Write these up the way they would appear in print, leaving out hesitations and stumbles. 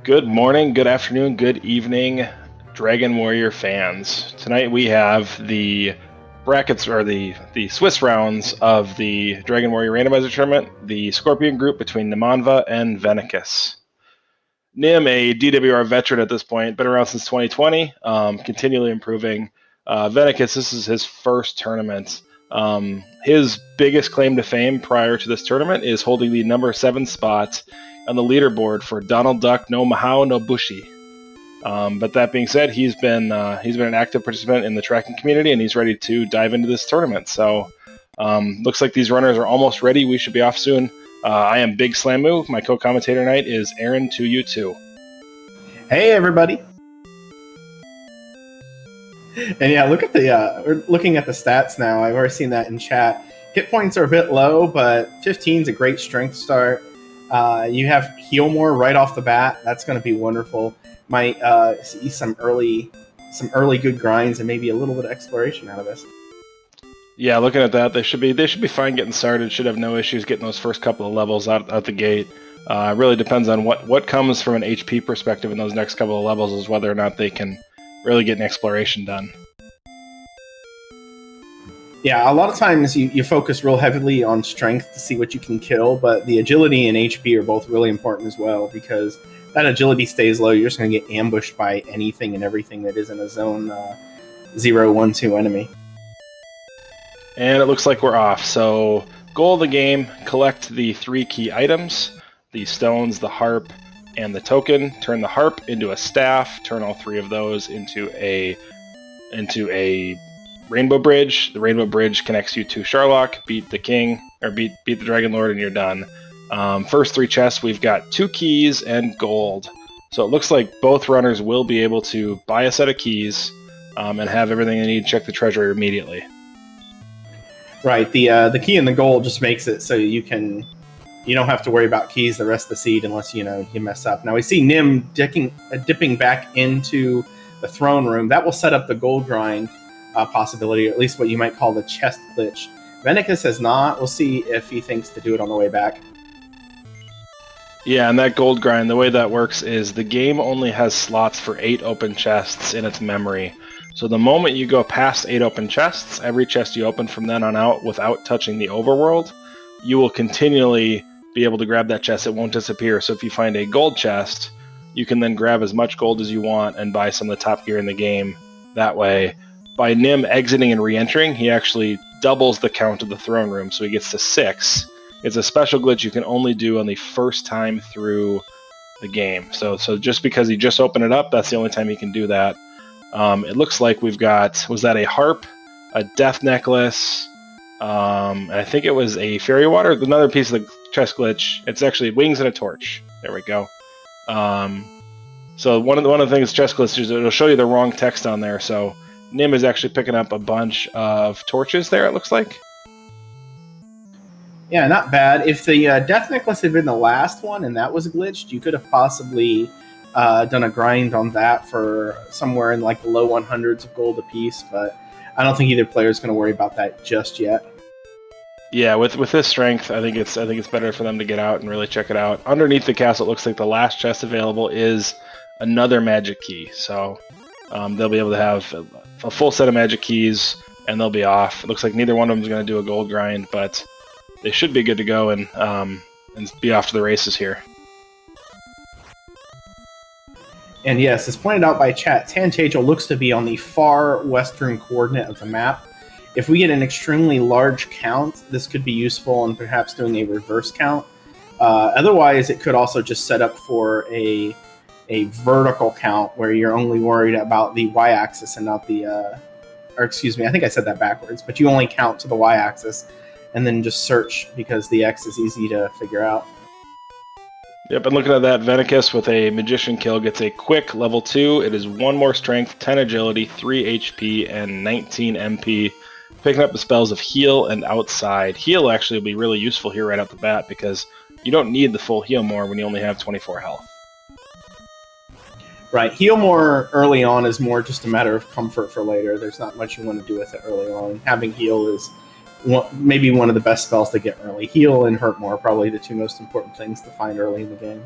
Good morning, good afternoon, good evening, Dragon Warrior fans. Tonight we have the brackets, or the Swiss rounds of the Dragon Warrior Randomizer tournament, the Scorpion group between Nimanva and Vennicus. Nim, a DWR veteran at this point, been around since 2020, continually improving. Vennicus, this is his first tournament. His biggest claim to fame prior to this tournament is holding the number 7 spot on the leaderboard for Donald Duck no Mahao no Bushi. But that being said, he's been an active participant in the tracking community, and he's ready to dive into this tournament. So looks like these runners are almost ready. We should be off soon. I am Big Slamu. My co-commentator tonight is Aaron 2U2. Hey everybody! And yeah, look at we're looking at the stats now. I've already seen that in chat. Hit points are a bit low, but 15 is a great strength start. You have heal more right off the bat. That's going to be wonderful. Might see some early good grinds and maybe a little bit of exploration out of this. Yeah, looking at that, they should be fine getting started. Should have no issues getting those first couple of levels out the gate. Really depends on what comes from an HP perspective in those next couple of levels, is whether or not they can really get an exploration done. Yeah, a lot of times you focus real heavily on strength to see what you can kill, but the agility and HP are both really important as well, because that agility stays low. You're just going to get ambushed by anything and everything that isn't a zone 0, 1, 2 enemy. And it looks like we're off. So goal of the game, collect the 3 key items, the stones, the harp, and the token. Turn the harp into a staff, turn all 3 of those into a rainbow bridge. The rainbow bridge connects you to Sharlock, beat the king, or beat the Dragon Lord, and you're done. First 3 chests, we've got 2 keys and gold. So it looks like both runners will be able to buy a set of keys and have everything they need to check the treasury immediately. Right, the key and the gold just makes it so you don't have to worry about keys the rest of the seed unless you mess up. Now we see Nim dipping back into the throne room. That will set up the gold grind possibility, or at least what you might call the chest glitch. Vennicus has not. We'll see if he thinks to do it on the way back. Yeah, and that gold grind, the way that works is the game only has slots for 8 open chests in its memory. So the moment you go past 8 open chests, every chest you open from then on out without touching the overworld, you will continually be able to grab that chest. It won't disappear. So if you find a gold chest, you can then grab as much gold as you want and buy some of the top gear in the game that way. By Nim exiting and re-entering, he actually doubles the count of the throne room, so he gets to 6. It's a special glitch you can only do on the first time through the game. So just because he just opened it up, that's the only time he can do that. It looks like we've got, was that a harp, a death necklace, and I think it was a fairy water, another piece of the chest glitch. It's actually wings and a torch. There we go. So one of the things chest glitch is it'll show you the wrong text on there. So Nim is actually picking up a bunch of torches there, it looks like. Yeah, not bad. If the death necklace had been the last one and that was glitched, you could have possibly done a grind on that for somewhere in like the low 100s of gold apiece, but I don't think either player is going to worry about that just yet. Yeah, with this strength, I think it's better for them to get out and really check it out. Underneath the castle, it looks like the last chest available is another magic key, so they'll be able to have a full set of magic keys, and they'll be off. It looks like neither one of them is going to do a gold grind, but they should be good to go and be off to the races here. And yes, as pointed out by chat, Tantagel looks to be on the far western coordinate of the map. If we get an extremely large count, this could be useful in perhaps doing a reverse count. Otherwise, it could also just set up for a vertical count where you're only worried about the y-axis and not the... or excuse me, I think I said that backwards, but you only count to the y-axis and then just search because the x is easy to figure out. Yep, and looking at that, Vennicus with a Magician kill gets a quick level 2. It is 1 more strength, 10 agility, 3 HP, and 19 MP. Picking up the spells of Heal and Outside. Heal actually will be really useful here right out the bat because you don't need the full Heal more when you only have 24 health. Right, Heal more early on is more just a matter of comfort for later. There's not much you want to do with it early on. Having Heal is maybe one of the best spells to get early. Heal and Hurt More are probably the 2 most important things to find early in the game.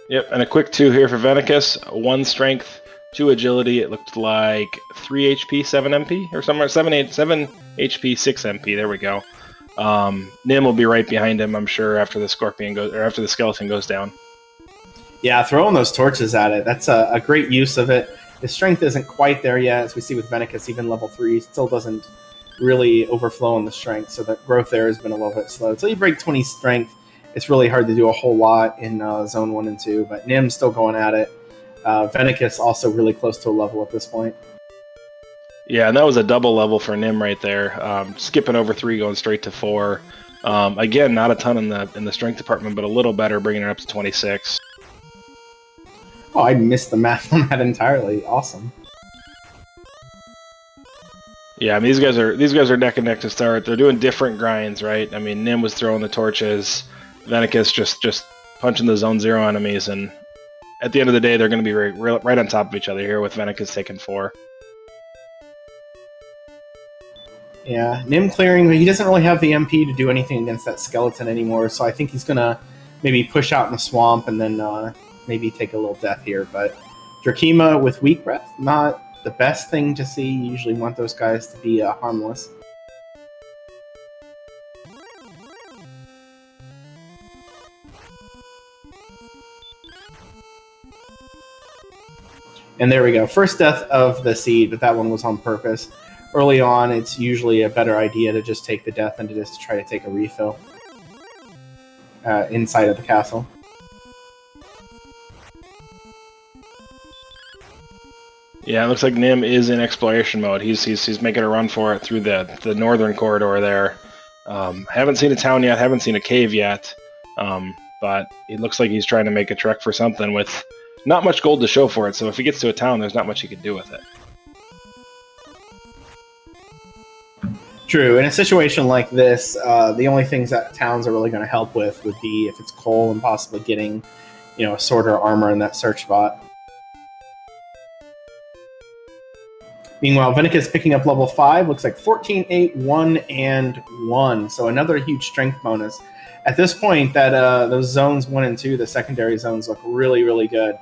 Yep, and a quick 2 here for Vennicus. 1 strength, 2 agility. It looked like 3 HP, 7 MP, or somewhere 7 HP, 6 MP. There we go. Nim will be right behind him, I'm sure, after the after the skeleton goes down. Yeah, throwing those torches at it, that's a great use of it. His strength isn't quite there yet, as we see with Vennicus, even level 3 still doesn't really overflow on the strength, so the growth there has been a little bit slow. Until you break 20 strength, it's really hard to do a whole lot in Zone 1 and 2, but Nim's still going at it. Vennicus also really close to a level at this point. Yeah, and that was a double level for Nim right there. Skipping over 3, going straight to 4. Again, not a ton in the strength department, but a little better, bringing it up to 26. Oh, I missed the math on that entirely. Awesome. Yeah, I mean, these guys are neck and neck to start. They're doing different grinds, right? I mean, Nim was throwing the torches, Vennicus just punching the Zone 0 enemies, and at the end of the day, they're going to be right on top of each other here, with Vennicus taking 4. Yeah, Nim clearing, he doesn't really have the MP to do anything against that skeleton anymore, so I think he's going to maybe push out in the swamp and then maybe take a little death here. But Drakima with Weak Breath, not the best thing to see. You usually want those guys to be harmless. And there we go. First death of the seed, but that one was on purpose. Early on, it's usually a better idea to just take the death than to just try to take a refill inside of the castle. Yeah, it looks like Nim is in exploration mode. He's making a run for it through the northern corridor there. Haven't seen a town yet, haven't seen a cave yet, but it looks like he's trying to make a trek for something with not much gold to show for it, so if he gets to a town, there's not much he can do with it. True. In a situation like this, the only things that towns are really going to help with would be if it's coal and possibly getting, a sword or armor in that search spot. Meanwhile, Vennicus picking up level 5, looks like 14, 8, 1, and 1. So another huge strength bonus. At this point, that those zones 1 and 2, the secondary zones, look really, really good.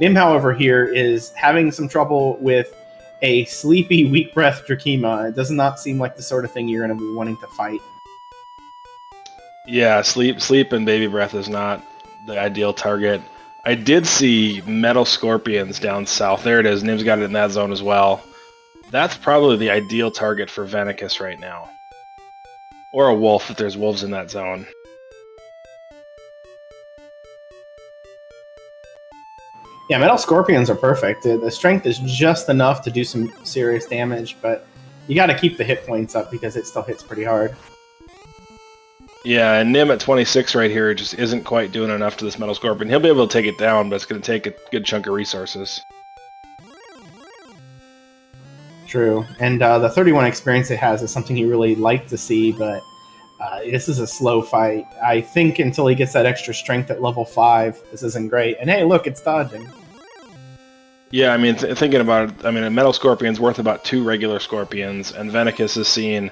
Nim, however, here is having some trouble with a sleepy, weak breath Drakima. It does not seem like the sort of thing you're going to be wanting to fight. Yeah, sleep and baby breath is not the ideal target. I did see metal scorpions down south. There it is. Nim's got it in that zone as well. That's probably the ideal target for Vennicus right now. Or a wolf, if there's wolves in that zone. Yeah, metal scorpions are perfect. The strength is just enough to do some serious damage, but you got to keep the hit points up because it still hits pretty hard. Yeah, and Nim at 26 right here just isn't quite doing enough to this metal scorpion. He'll be able to take it down, but it's going to take a good chunk of resources. True, and the 31 experience it has is something you really like to see, but this is a slow fight. I think until he gets that extra strength at level 5, this isn't great. And hey, look, it's dodging. Yeah, I mean, thinking about it, I mean, a metal scorpion's worth about 2 regular scorpions, and Vennicus has seen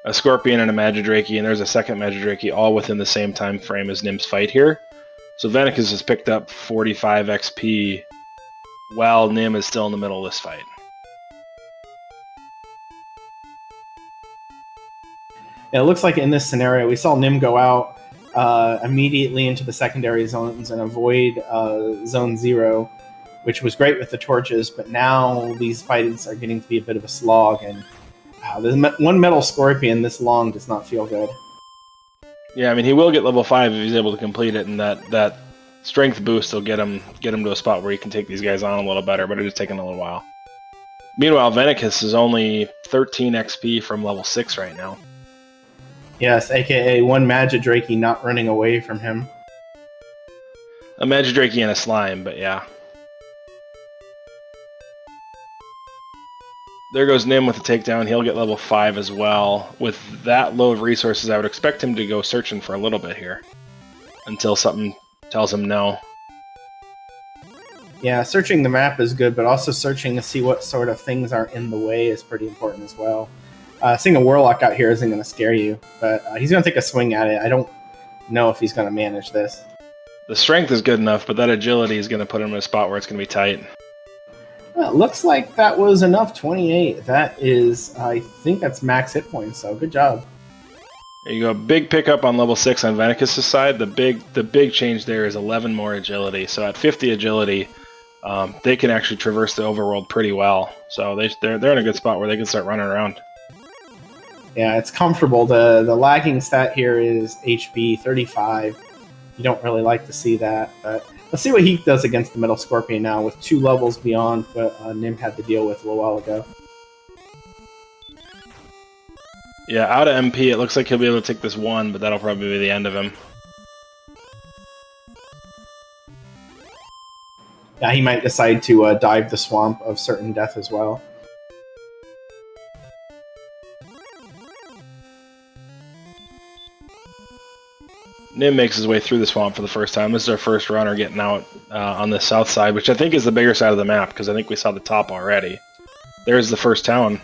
a scorpion and a Magidrake, and there's a second Magidrake all within the same time frame as Nim's fight here. So Vennicus has picked up 45 XP while Nim is still in the middle of this fight. It looks like in this scenario, we saw Nim go out immediately into the secondary zones and avoid Zone 0, which was great with the torches, but now these fights are getting to be a bit of a slog, and one metal scorpion this long does not feel good. Yeah, I mean, he will get level 5 if he's able to complete it, and that strength boost will get him to a spot where he can take these guys on a little better, but it is taking a little while. Meanwhile, Vennicus is only 13 XP from level 6 right now. Yes, aka one Magidrake not running away from him. A Magidrake and a slime, but yeah. There goes Nim with the takedown. He'll get level 5 as well. With that low of resources, I would expect him to go searching for a little bit here. Until something tells him no. Yeah, searching the map is good, but also searching to see what sort of things are in the way is pretty important as well. Seeing a Warlock out here isn't going to scare you, but he's going to take a swing at it. I don't know if he's going to manage this. The strength is good enough, but that agility is going to put him in a spot where it's going to be tight. Well, it looks like that was enough. 28. That is, I think that's max hit points. So good job. There you go. Big pickup on level 6 on Vennicus' side. The big change there is 11 more agility. So at 50 agility, they can actually traverse the overworld pretty well. So they're in a good spot where they can start running around. Yeah, it's comfortable. The lagging stat here is HB 35. You don't really like to see that, but let's see what he does against the Metal Scorpion now with 2 levels beyond what Nim had to deal with a little while ago. Yeah, out of MP, it looks like he'll be able to take this 1, but that'll probably be the end of him. Yeah, he might decide to dive the swamp of certain death as well. Nim makes his way through the swamp for the first time. This is our first runner getting out on the south side, which I think is the bigger side of the map, because I think we saw the top already. There's the first town.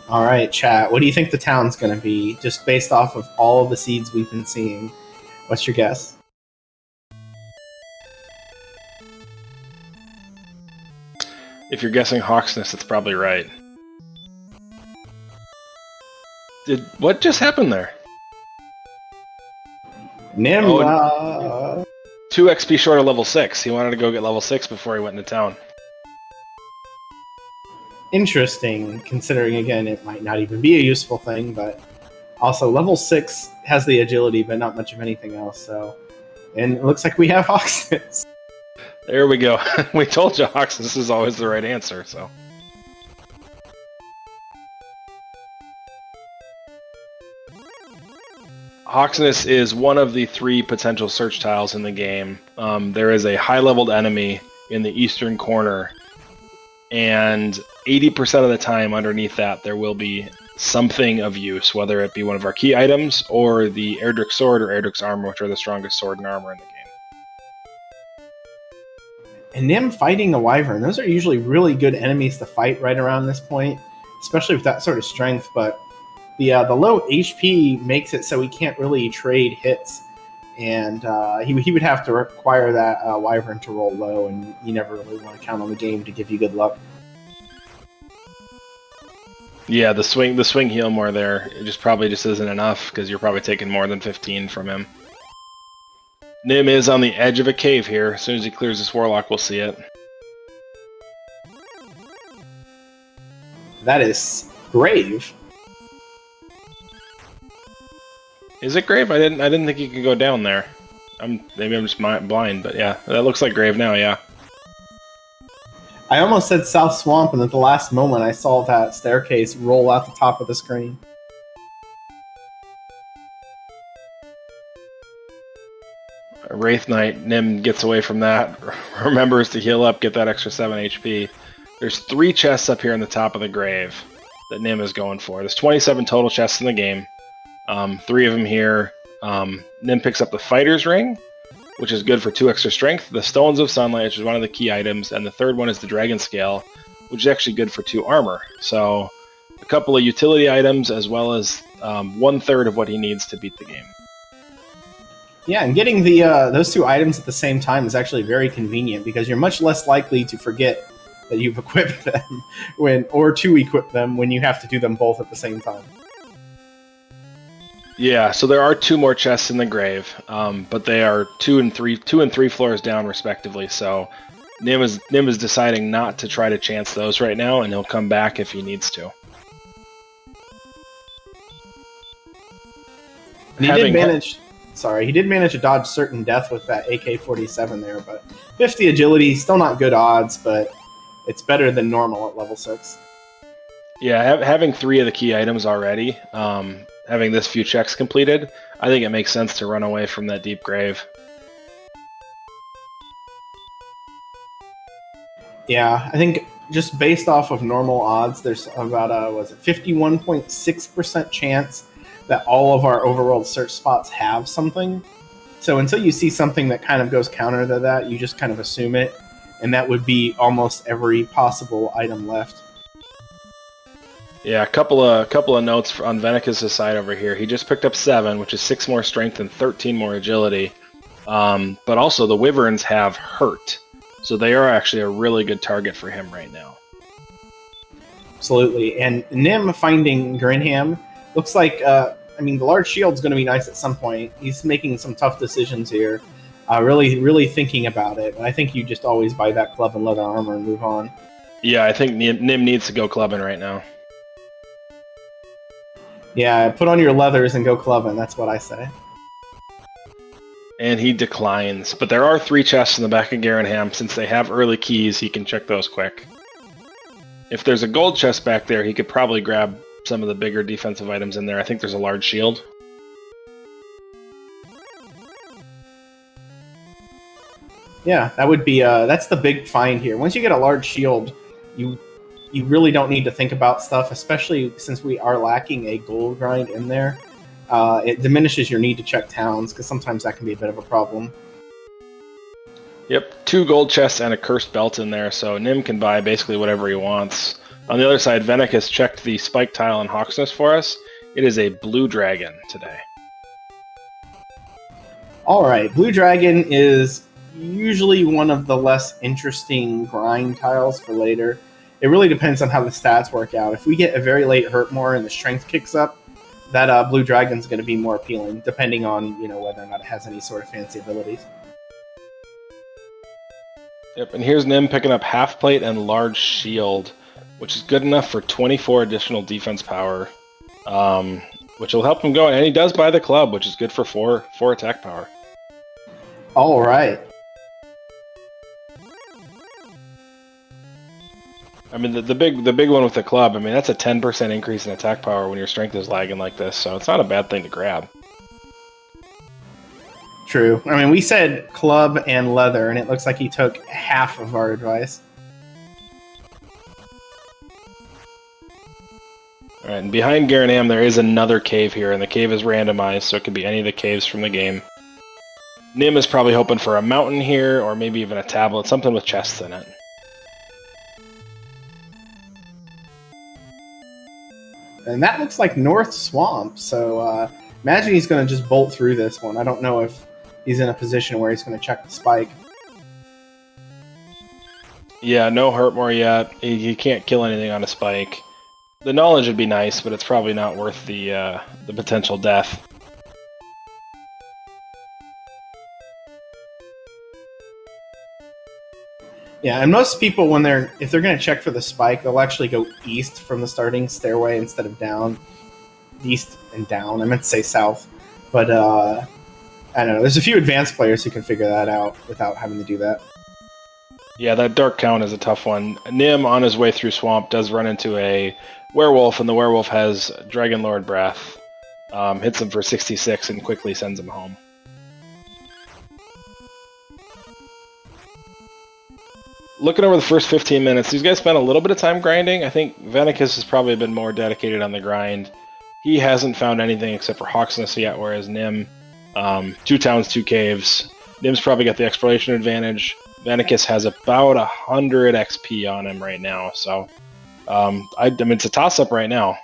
Alright, chat. What do you think the town's going to be, just based off of all of the seeds we've been seeing? What's your guess? If you're guessing Hawksness, it's probably right. What just happened there? Nimanva! 2 XP short of level 6. He wanted to go get level 6 before he went into town. Interesting, considering, again, it might not even be a useful thing, but also level 6 has the agility, but not much of anything else, so... And it looks like we have Hawksness. There we go. We told you Hawksness is always the right answer, so... Hawksness is one of the 3 potential search tiles in the game. There is a high-leveled enemy in the eastern corner, and 80% of the time underneath that there will be something of use, whether it be one of our key items or the Erdrick Sword or Erdrick's Armor, which are the strongest sword and armor in the game. And Nim fighting the Wyvern, those are usually really good enemies to fight right around this point, especially with that sort of strength, but the low HP makes it so he can't really trade hits, and he would have to require that Wyvern to roll low, and you never really want to count on the game to give you good luck. Yeah, the swing heal more there, it probably just isn't enough, because you're probably taking more than 15 from him. Nim is on the edge of a cave here. As soon as he clears this Warlock, we'll see it. That is grave. Is it grave? I didn't think you could go down there. Maybe I'm just blind, but yeah, that looks like grave now. Yeah. I almost said South Swamp, and at the last moment I saw that staircase roll out the top of the screen. Wraith Knight, Nim gets away from that, remembers to heal up, get that extra 7 HP. There's 3 chests up here in the top of the grave that Nim is going for. There's 27 total chests in the game. 3 of them here. Nim picks up the Fighter's Ring, which is good for 2 extra strength, the Stones of Sunlight, which is one of the key items, and the third one is the Dragon Scale, which is actually good for 2 armor. So a couple of utility items, as well as 1/3 of what he needs to beat the game. Yeah, and getting the those 2 items at the same time is actually very convenient, because you're much less likely to forget that you've equipped them or to equip them when you have to do them both at the same time. Yeah, so there are 2 more chests in the grave, but they are 2 and 3 floors down respectively. So Nim is deciding not to try to chance those right now, and he'll come back if he needs to. And he did manage to dodge certain death with that AK-47 there, but 50 agility, still not good odds, but it's better than normal at level 6. Yeah, having 3 of the key items already, having this few checks completed, I think it makes sense to run away from that deep grave. Yeah, I think just based off of normal odds, there's about a 51.6% chance that all of our overworld search spots have something. So until you see something that kind of goes counter to that, you just kind of assume it, and that would be almost every possible item left. Yeah, a couple of notes on Vennicus' side over here. He just picked up 7, which is 6 more strength and 13 more agility. But also the Wyverns have hurt, so they are actually a really good target for him right now. Absolutely. And Nim finding Grinham looks like, the large shield's going to be nice at some point. He's making some tough decisions here, really thinking about it. And I think you just always buy that club and leather armor and move on. Yeah, I think Nim needs to go clubbing right now. Yeah, put on your leathers and go clubbing. That's what I say. And he declines. But there are 3 chests in the back of Garanham. Since they have early keys, he can check those quick. If there's a gold chest back there, he could probably grab some of the bigger defensive items in there. I think there's a large shield. Yeah, that would be that's the big find here. Once you get a large shield, you really don't need to think about stuff, especially since we are lacking a gold grind in there. It diminishes your need to check towns, because sometimes that can be a bit of a problem. Yep, 2 gold chests and a cursed belt in there, so Nim can buy basically whatever he wants. On the other side, Vennicus checked the spike tile in Hawksness for us. It is a blue dragon today. Alright, blue dragon is usually one of the less interesting grind tiles for later. It really depends on how the stats work out. If we get a very late hurt more and the strength kicks up, that blue dragon's going to be more appealing, depending on whether or not it has any sort of fancy abilities. Yep, and here's Nim picking up half plate and large shield, which is good enough for 24 additional defense power, which will help him go. And he does buy the club, which is good for 4 attack power. All right. I mean, the big one with the club, I mean, that's a 10% increase in attack power when your strength is lagging like this, so it's not a bad thing to grab. True. I mean, we said club and leather, and it looks like he took half of our advice. Alright, and behind Garanham there is another cave here, and the cave is randomized, so it could be any of the caves from the game. Nim is probably hoping for a mountain here, or maybe even a tablet, something with chests in it. And that looks like North Swamp, so imagine he's going to just bolt through this one. I don't know if he's in a position where he's going to check the spike. Yeah, no Hurtmore yet. He can't kill anything on a spike. The knowledge would be nice, but it's probably not worth the potential death. Yeah, and most people, if they're going to check for the spike, they'll actually go east from the starting stairway instead of down. East and down. I meant to say south. But, I don't know. There's a few advanced players who can figure that out without having to do that. Yeah, that dark count is a tough one. Nim, on his way through Swamp, does run into a werewolf, and the werewolf has Dragon Lord Breath. Hits him for 66 and quickly sends him home. Looking over the first 15 minutes, these guys spent a little bit of time grinding. I think Vennicus has probably been more dedicated on the grind. He hasn't found anything except for Hawksness yet, whereas Nim, 2 towns, 2 caves. Nim's probably got the exploration advantage. Vennicus has about 100 XP on him right now, so I mean it's a toss-up right now.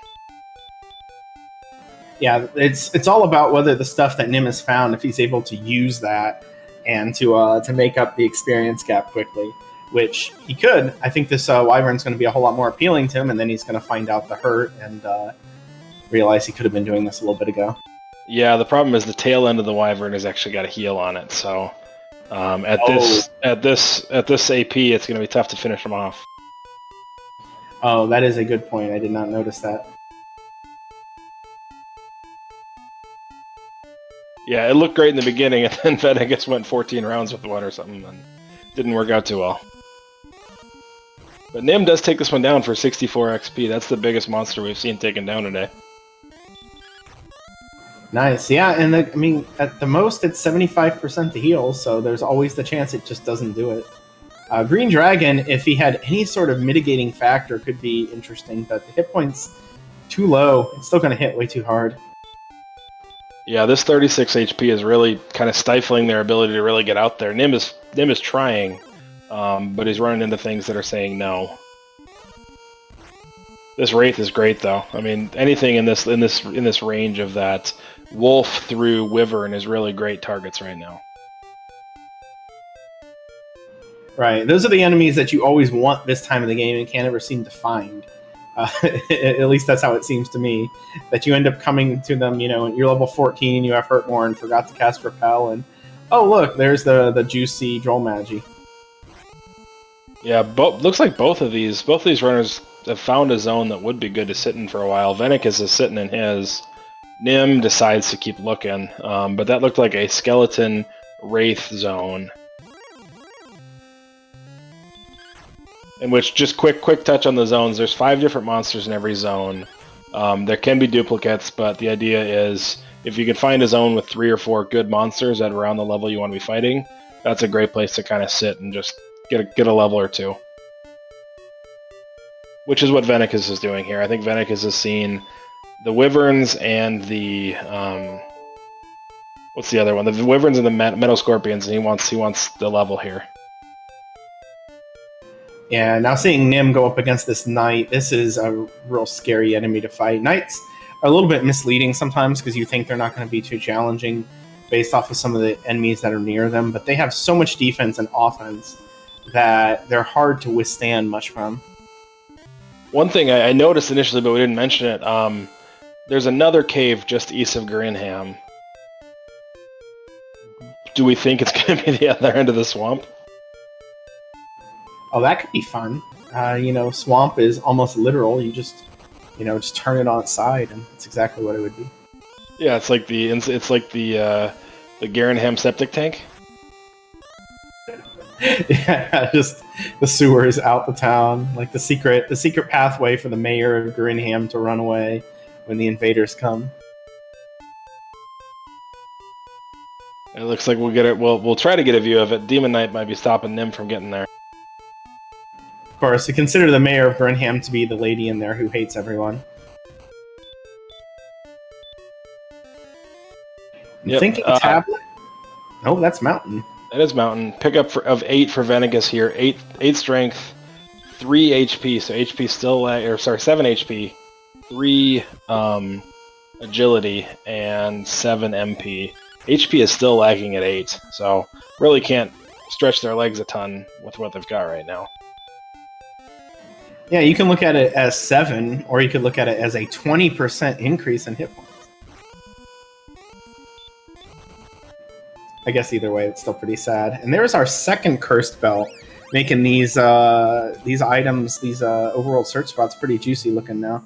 Yeah, it's all about whether the stuff that Nim has found, if he's able to use that and to make up the experience gap quickly, which he could. I think this Wyvern's going to be a whole lot more appealing to him, and then he's going to find out the hurt and realize he could have been doing this a little bit ago. Yeah, the problem is the tail end of the Wyvern has actually got a heal on it, so at this AP, it's going to be tough to finish him off. Oh, that is a good point. I did not notice that. Yeah, it looked great in the beginning, and then Vennicus went 14 rounds with one or something, and didn't work out too well. But Nim does take this one down for 64 XP. That's the biggest monster we've seen taken down today. Nice, yeah, and at the most it's 75% to heal, so there's always the chance it just doesn't do it. Green Dragon, if he had any sort of mitigating factor, could be interesting, but the hit point's too low. It's still going to hit way too hard. Yeah, this 36 HP is really kind of stifling their ability to really get out there. Nim is trying, but he's running into things that are saying no. This Wraith is great, though. I mean, anything in this range of that Wolf through Wyvern is really great targets right now. Right. Those are the enemies that you always want this time of the game and can't ever seem to find. At least that's how it seems to me. That you end up coming to them, you're level 14, you have Hurt More and forgot to cast Repel, and oh look, there's the juicy Droll Magi. Yeah, looks like both of these runners have found a zone that would be good to sit in for a while. Vennicus is sitting in his. Nim decides to keep looking, but that looked like a skeleton wraith zone. In which, just quick touch on the zones, there's 5 different monsters in every zone. There can be duplicates, but the idea is if you can find a zone with 3 or 4 good monsters at around the level you want to be fighting, that's a great place to kind of sit and just get a level or 2. Which is what Vennicus is doing here. I think Vennicus has seen the Wyverns and the... what's the other one? The Wyverns and the Meadow Scorpions, and he wants the level here. Yeah, now seeing Nim go up against this Knight, this is a real scary enemy to fight. Knights are a little bit misleading sometimes because you think they're not going to be too challenging based off of some of the enemies that are near them, but they have so much defense and offense that they're hard to withstand much from. One thing I noticed initially, but we didn't mention it, there's another cave just east of Grinham. Do we think it's going to be the other end of the swamp? Oh, that could be fun. Swamp is almost literal. You just turn it on its side, and it's exactly what it would be. Yeah, it's like the Garenham septic tank. Yeah, just the sewers out the town, like the secret pathway for the mayor of Grinham to run away when the invaders come. It looks like we'll get it. We'll try to get a view of it. Demon Knight might be stopping Nim from getting there. Of course, you consider the mayor of Grinham to be the lady in there who hates everyone. Yep, thinking tablet? No, that's mountain. That is mountain. Pickup of 8 for Vennicus here. 8 strength, 3 HP. So HP still 7 HP, 3 agility, and 7 MP. HP is still lagging at 8, so really can't stretch their legs a ton with what they've got right now. Yeah, you can look at it as 7, or you could look at it as a 20% increase in hit points. I guess either way, it's still pretty sad. And there's our second cursed belt, making these items, these overworld search spots, pretty juicy looking now.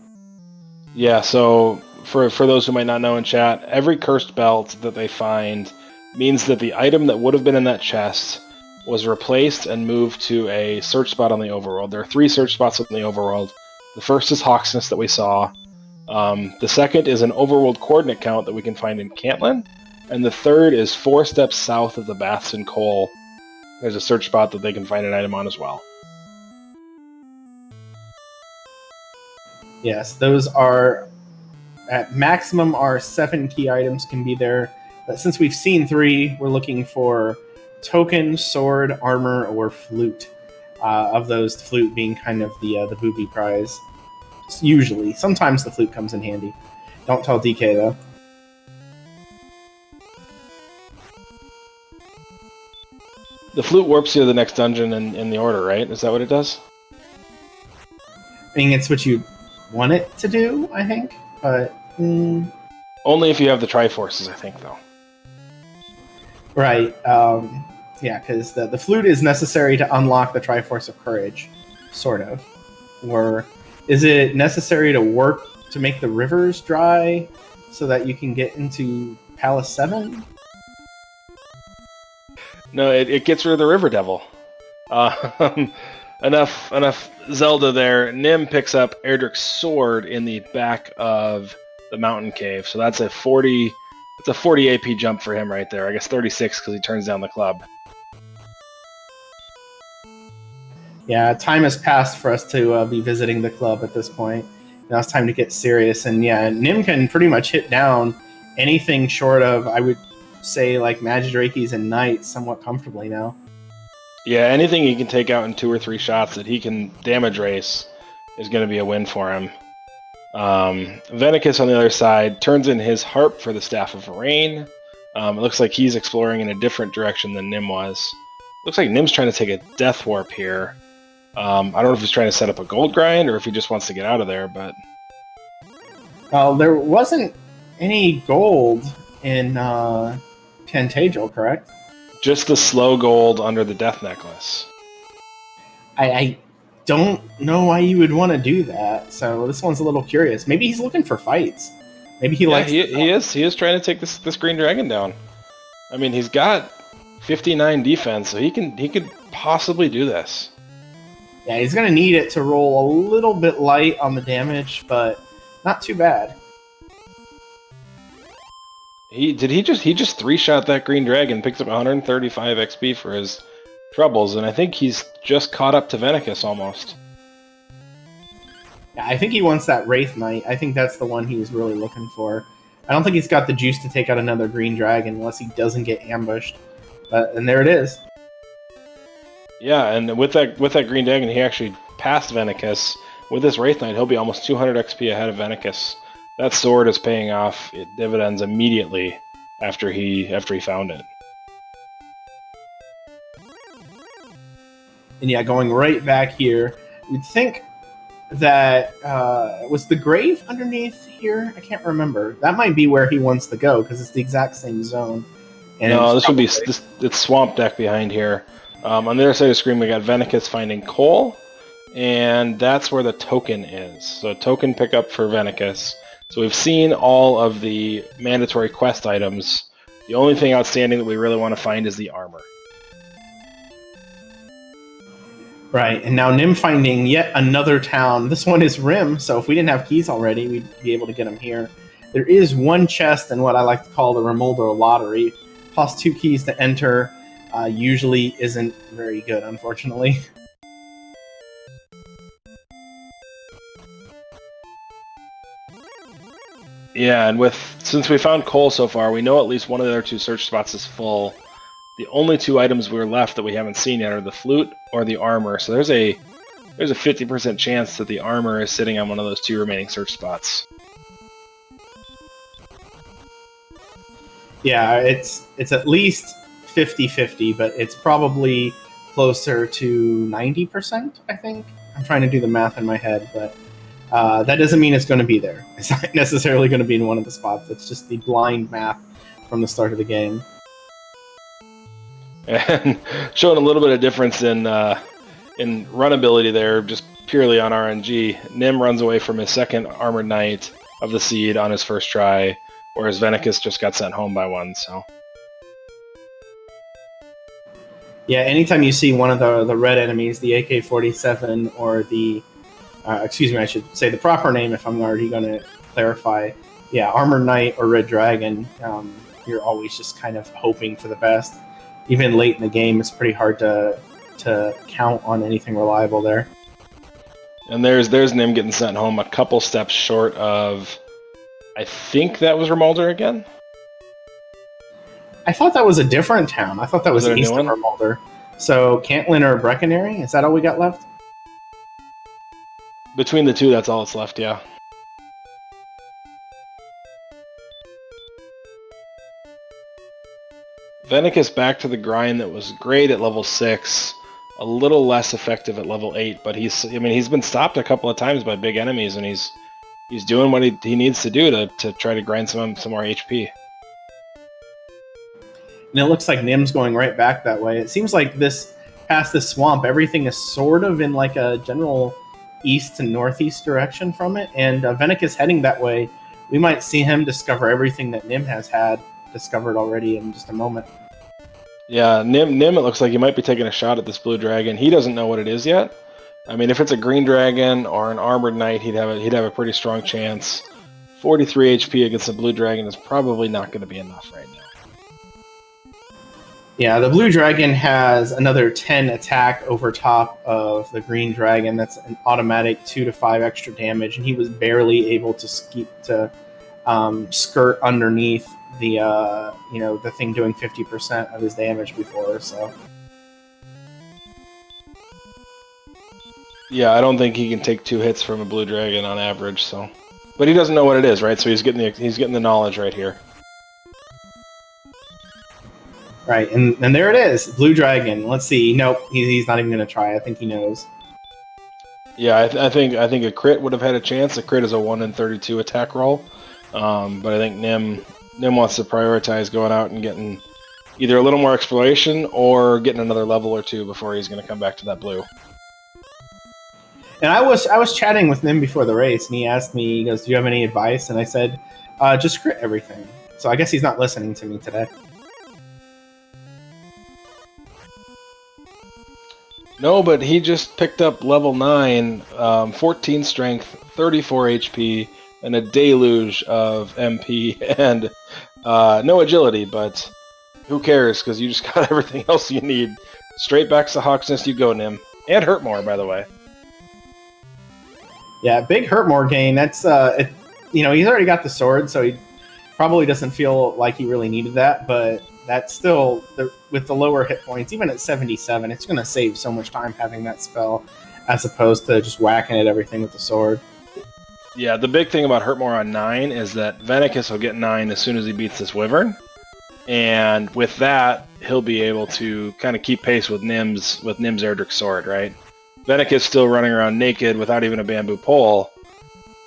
Yeah, so for those who might not know in chat, every cursed belt that they find means that the item that would have been in that chest was replaced and moved to a search spot on the overworld. There are 3 search spots on the overworld. The first is Hawksness that we saw. The second is an overworld coordinate count that we can find in Cantlin. And the third is 4 steps south of the Baths and Coal. There's a search spot that they can find an item on as well. Yes, those are at maximum our 7 key items can be there. But since we've seen 3, we're looking for token, sword, armor, or flute. Of those, the flute being kind of the booby prize. Usually. Sometimes the flute comes in handy. Don't tell DK, though. The flute warps you to the next dungeon in the order, right? Is that what it does? I mean, it's what you want it to do, I think. But... Only if you have the Triforces, I think, though. Right. Yeah, because the flute is necessary to unlock the Triforce of Courage, sort of. Or is it necessary to work to make the rivers dry so that you can get into Palace 7? No, it gets rid of the River Devil. Enough Zelda there. Nim picks up Erdrick's sword in the back of the mountain cave, so that's a 40 AP jump for him right there. I guess 36 because he turns down the club. Yeah, time has passed for us to be visiting the club at this point. Now it's time to get serious, and yeah, Nim can pretty much hit down anything short of, I would say, like Magidrakes and Knights somewhat comfortably now. Yeah, anything he can take out in 2 or 3 shots that he can damage race is going to be a win for him. Vennicus on the other side turns in his harp for the Staff of Rain. It looks like he's exploring in a different direction than Nim was. Looks like Nim's trying to take a Death Warp here. I don't know if he's trying to set up a gold grind or if he just wants to get out of there, but... Well, there wasn't any gold in Tantagel, correct? Just the slow gold under the Death Necklace. I don't know why you would want to do that, so this one's a little curious. Maybe he's looking for fights. Maybe he likes... He is trying to take this green dragon down. I mean, he's got 59 defense, so he could possibly do this. Yeah, he's going to need it to roll a little bit light on the damage, but not too bad. He just 3-shot that green dragon, picked up 135 XP for his troubles, and I think he's just caught up to Vennicus almost. Yeah, I think he wants that Wraith Knight. I think that's the one he's really looking for. I don't think he's got the juice to take out another green dragon unless he doesn't get ambushed. And there it is. Yeah, and with that green dragon, he actually passed Vennicus. With this Wraith Knight, he'll be almost 200 XP ahead of Vennicus. That sword is paying off dividends immediately after he found it. And yeah, going right back here, you'd think that was the grave underneath here? I can't remember. That might be where he wants to go because it's the exact same zone. And no, this would be it's swamp deck behind here. On the other side of the screen, we got Vennicus finding coal, and that's where the token is. So token pickup for Vennicus. So we've seen all of the mandatory quest items. The only thing outstanding that we really want to find is the armor. Right, and now Nim finding yet another town. This one is Rim, so if we didn't have keys already, we'd be able to get them here. There is one chest in what I like to call the Remolder Lottery. Costs 2 keys to enter. Usually isn't very good, unfortunately. Yeah, and since we found coal so far, we know at least one of the other 2 search spots is full. The only 2 items we're left that we haven't seen yet are the flute or the armor. So there's a 50% chance that the armor is sitting on one of those 2 remaining search spots. Yeah, it's at least 50-50, but it's probably closer to 90%, I think. I'm trying to do the math in my head, but that doesn't mean it's going to be there. It's not necessarily going to be in one of the spots. It's just the blind math from the start of the game. And showing a little bit of difference in runability there, just purely on RNG. Nim runs away from his second Armored Knight of the Seed on his first try, whereas Vennicus just got sent home by one, so... Yeah, anytime you see one of the red enemies, the AK-47 or the... excuse me, I should say the proper name if I'm already going to clarify. Yeah, Armored Knight or Red Dragon, you're always just kind of hoping for the best. Even late in the game, it's pretty hard to count on anything reliable there. And there's Nim getting sent home a couple steps short of... I think that was Remolder again? I thought that was a different town. I thought that was east of Remolder. So, Cantlin or Breckenary? Is that all we got left? Between the 2, that's all that's left, yeah. Vennicus back to the grind that was great at level 6, a little less effective at level 8, but he's been stopped a couple of times by big enemies, and he's doing what he needs to do to try to grind some more HP. And it looks like Nim's going right back that way. It seems like past this swamp, everything is sort of in like a general east to northeast direction from it, and Vennicus heading that way, we might see him discover everything that Nim has had discovered already in just a moment. Yeah, Nim, it looks like he might be taking a shot at this blue dragon. He doesn't know what it is yet. I mean, if it's a green dragon or an armored knight, he'd have a pretty strong chance. 43 HP against a blue dragon is probably not going to be enough right now. Yeah, the blue dragon has another 10 attack over top of the green dragon. That's an automatic 2 to 5 extra damage, and he was barely able to skirt underneath the thing doing 50% of his damage before. So yeah, I don't think he can take 2 hits from a blue dragon on average. So, but he doesn't know what it is, right? So he's getting the knowledge right here. Right, and there it is, Blue Dragon. Let's see. Nope, he's not even going to try. I think he knows. Yeah, I think a crit would have had a chance. A crit is a 1 in 32 attack roll, but I think Nim wants to prioritize going out and getting either a little more exploration or getting another level or two before he's going to come back to that blue. And I was chatting with Nim before the race, and he asked me, he goes, "Do you have any advice?" And I said, "Just crit everything." So I guess he's not listening to me today. No, but he just picked up level 9, 14 strength, 34 HP, and a deluge of MP, and no agility, but who cares, because you just got everything else you need. Straight back to Hawk's Nest you go, Nim. And hurt more, by the way. Yeah, big Hurtmore gain. That's, he's already got the sword, so he probably doesn't feel like he really needed that, but that's still, with the lower hit points, even at 77, it's going to save so much time having that spell as opposed to just whacking at everything with the sword. Yeah, the big thing about Hurtmore on 9 is that Vennicus will get 9 as soon as he beats this Wyvern, and with that, he'll be able to kind of keep pace with Nim's Erdrick sword, right? Vennicus still running around naked without even a bamboo pole,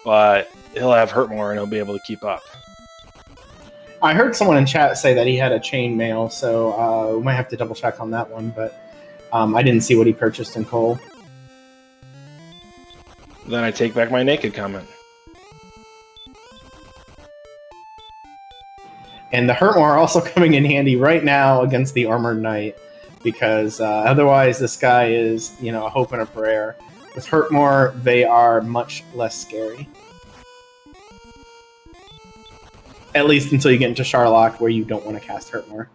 but he'll have Hurtmore and he'll be able to keep up. I heard someone in chat say that he had a chainmail, so we might have to double check on that one, but I didn't see what he purchased in Cole. Then I take back my naked comment. And the Hurtmore also coming in handy right now against the Armored Knight, because otherwise this guy is, a hope and a prayer. With Hurtmore, they are much less scary. At least until you get into Sharlock, where you don't want to cast Hurtmore.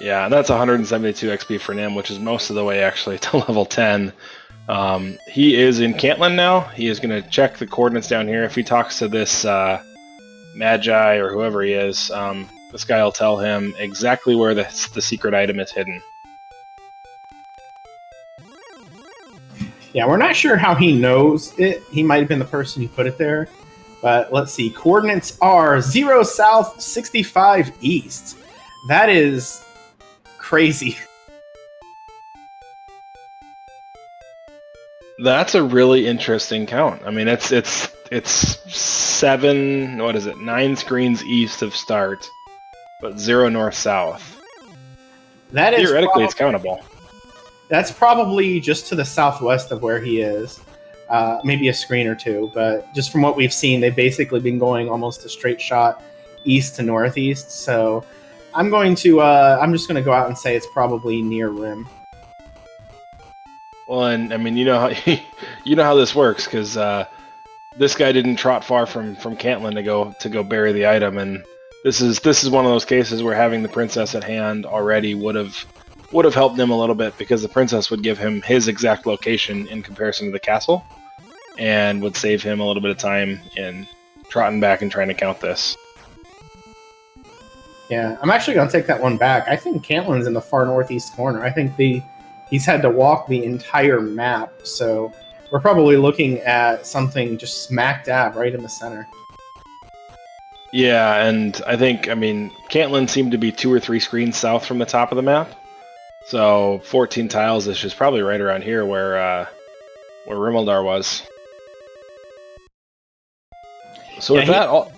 Yeah, and that's 172 XP for Nim, which is most of the way actually to level 10. He is in Cantlin now. He is going to check the coordinates down here. If he talks to this Magi or whoever he is, this guy will tell him exactly where the secret item is hidden. Yeah, we're not sure how he knows it. He might have been the person who put it there. But let's see. Coordinates are 0 south, 65 east. That is crazy. That's a really interesting count. I mean, it's 7, 9 screens east of start, but 0 north south. That is theoretically it's countable. That's probably just to the southwest of where he is. Maybe a screen or two, but just from what we've seen, they've basically been going almost a straight shot east to northeast. So I'm just going to go out and say it's probably near Rim. Well, and I mean, you know how this works, because this guy didn't trot far from Cantlin to go bury the item, and this is one of those cases where having the princess at hand already would have helped him a little bit, because the princess would give him his exact location in comparison to the castle, and would save him a little bit of time in trotting back and trying to count this. Yeah, I'm actually going to take that one back. I think Cantlin's in the far northeast corner. I think he's had to walk the entire map, so we're probably looking at something just smack dab right in the center. Yeah, and I mean, Cantlin seemed to be 2 or 3 screens south from the top of the map, so 14 tiles is just probably right around here where Rimildar was. So with that,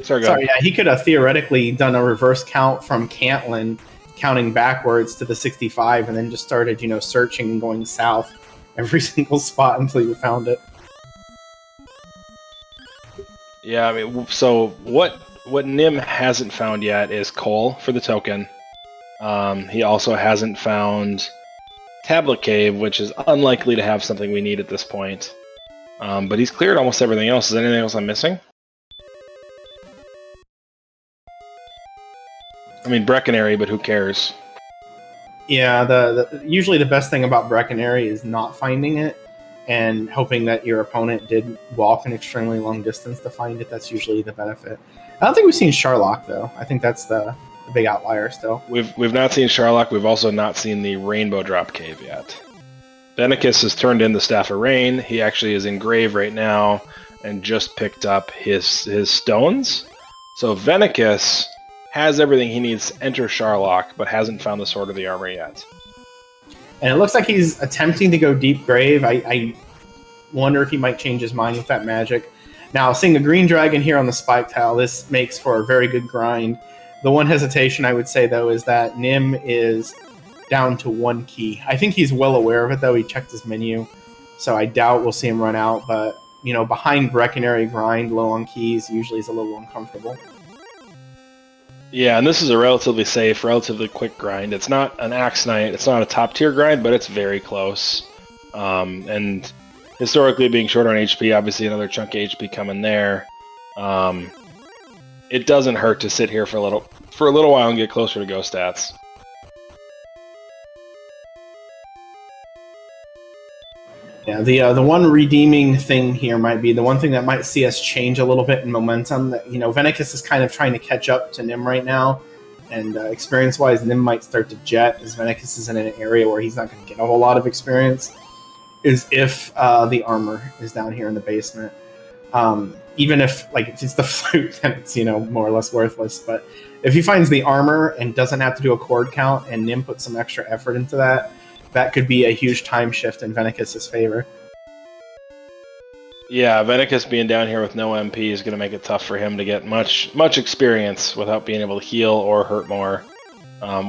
yeah, he could have theoretically done a reverse count from Cantlin, counting backwards to the 65, and then just started, searching and going south every single spot until you found it. Yeah, I mean, so what Nim hasn't found yet is coal for the token. He also hasn't found Tablet Cave, which is unlikely to have something we need at this point. But he's cleared almost everything else. Is there anything else I'm missing? I mean, Brecconary, but who cares? Yeah, usually the best thing about Brecconary is not finding it and hoping that your opponent did walk an extremely long distance to find it. That's usually the benefit. I don't think we've seen Sharlock, though. I think that's the big outlier still. We've not seen Sharlock. We've also not seen the Rainbow Drop Cave yet. Vennicus has turned in the Staff of Rain. He actually is in Grave right now and just picked up his stones. So Vennicus has everything he needs to enter Sharlock, but hasn't found the Sword or the Armor yet. And it looks like he's attempting to go Deep Grave. I wonder if he might change his mind with that magic. Now, seeing a green dragon here on the spike tile, this makes for a very good grind. The one hesitation I would say, though, is that Nim is down to 1 key. I think he's well aware of it, though. He checked his menu, so I doubt we'll see him run out. But, you know, behind Brecconary grind, low on keys, usually is a little uncomfortable. Yeah, and this is a relatively safe, relatively quick grind. It's not an Axe Knight, it's not a top-tier grind, but it's very close. And historically being short on HP, obviously another chunk of HP coming there. It doesn't hurt to sit here for a little while and get closer to ghost stats. Yeah, the one redeeming thing here might be the one thing that might see us change a little bit in momentum. That, you know, Vennicus is kind of trying to catch up to Nim right now, and experience-wise, Nim might start to jet as Vennicus is in an area where he's not going to get a whole lot of experience. Is if the armor is down here in the basement. Even if it's the flute, then it's, you know, more or less worthless. But if he finds the armor and doesn't have to do a chord count, and Nim puts some extra effort into that, that could be a huge time shift in Vennicus' favor. Yeah, Vennicus being down here with no MP is going to make it tough for him to get much experience without being able to heal or hurt more.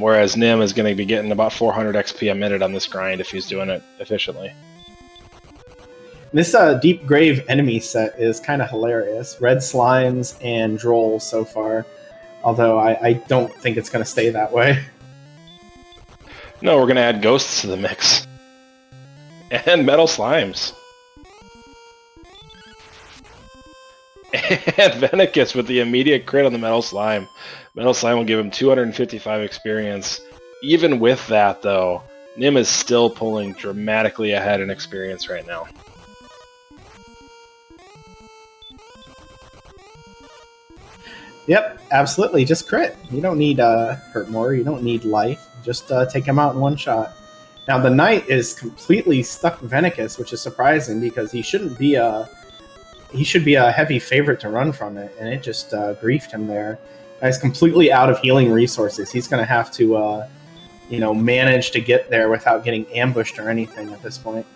Whereas Nim is going to be getting about 400 XP a minute on this grind if he's doing it efficiently. This Deep Grave enemy set is kind of hilarious. Red slimes and drolls so far, although I don't think it's going to stay that way. No, we're going to add ghosts to the mix. And metal slimes. And Vennicus with the immediate crit on the metal slime. Metal slime will give him 255 experience. Even with that, though, Nim is still pulling dramatically ahead in experience right now. Yep, absolutely. Just crit. You don't need hurt more. You don't need life. Just take him out in one shot. Now the knight is completely stuck with Vennicus, which is surprising because he shouldn't be he should be a heavy favorite to run from it, and it just griefed him there. He's completely out of healing resources. He's going to have to you know, manage to get there without getting ambushed or anything at this point.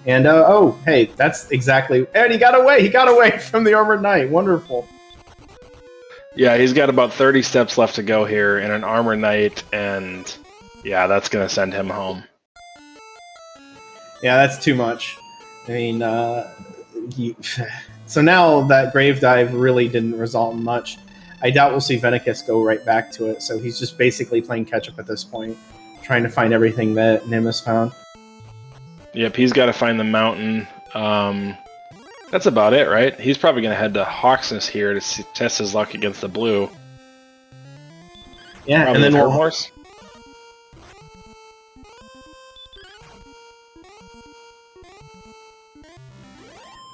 And oh, hey, that's exactly. And he got away. He got away from the armored knight. Wonderful. Yeah, he's got about 30 steps left to go here in an armor knight, and yeah, that's going to send him home. Yeah, that's too much. I mean, so now that grave dive really didn't result in much. I doubt we'll see Vennicus go right back to it, so he's just basically playing catch-up at this point, trying to find everything that Nim has found. Yep, he's got to find the mountain. That's about it, right? He's probably going to head to Hawksness here to test his luck against the blue. Yeah, probably and then horse.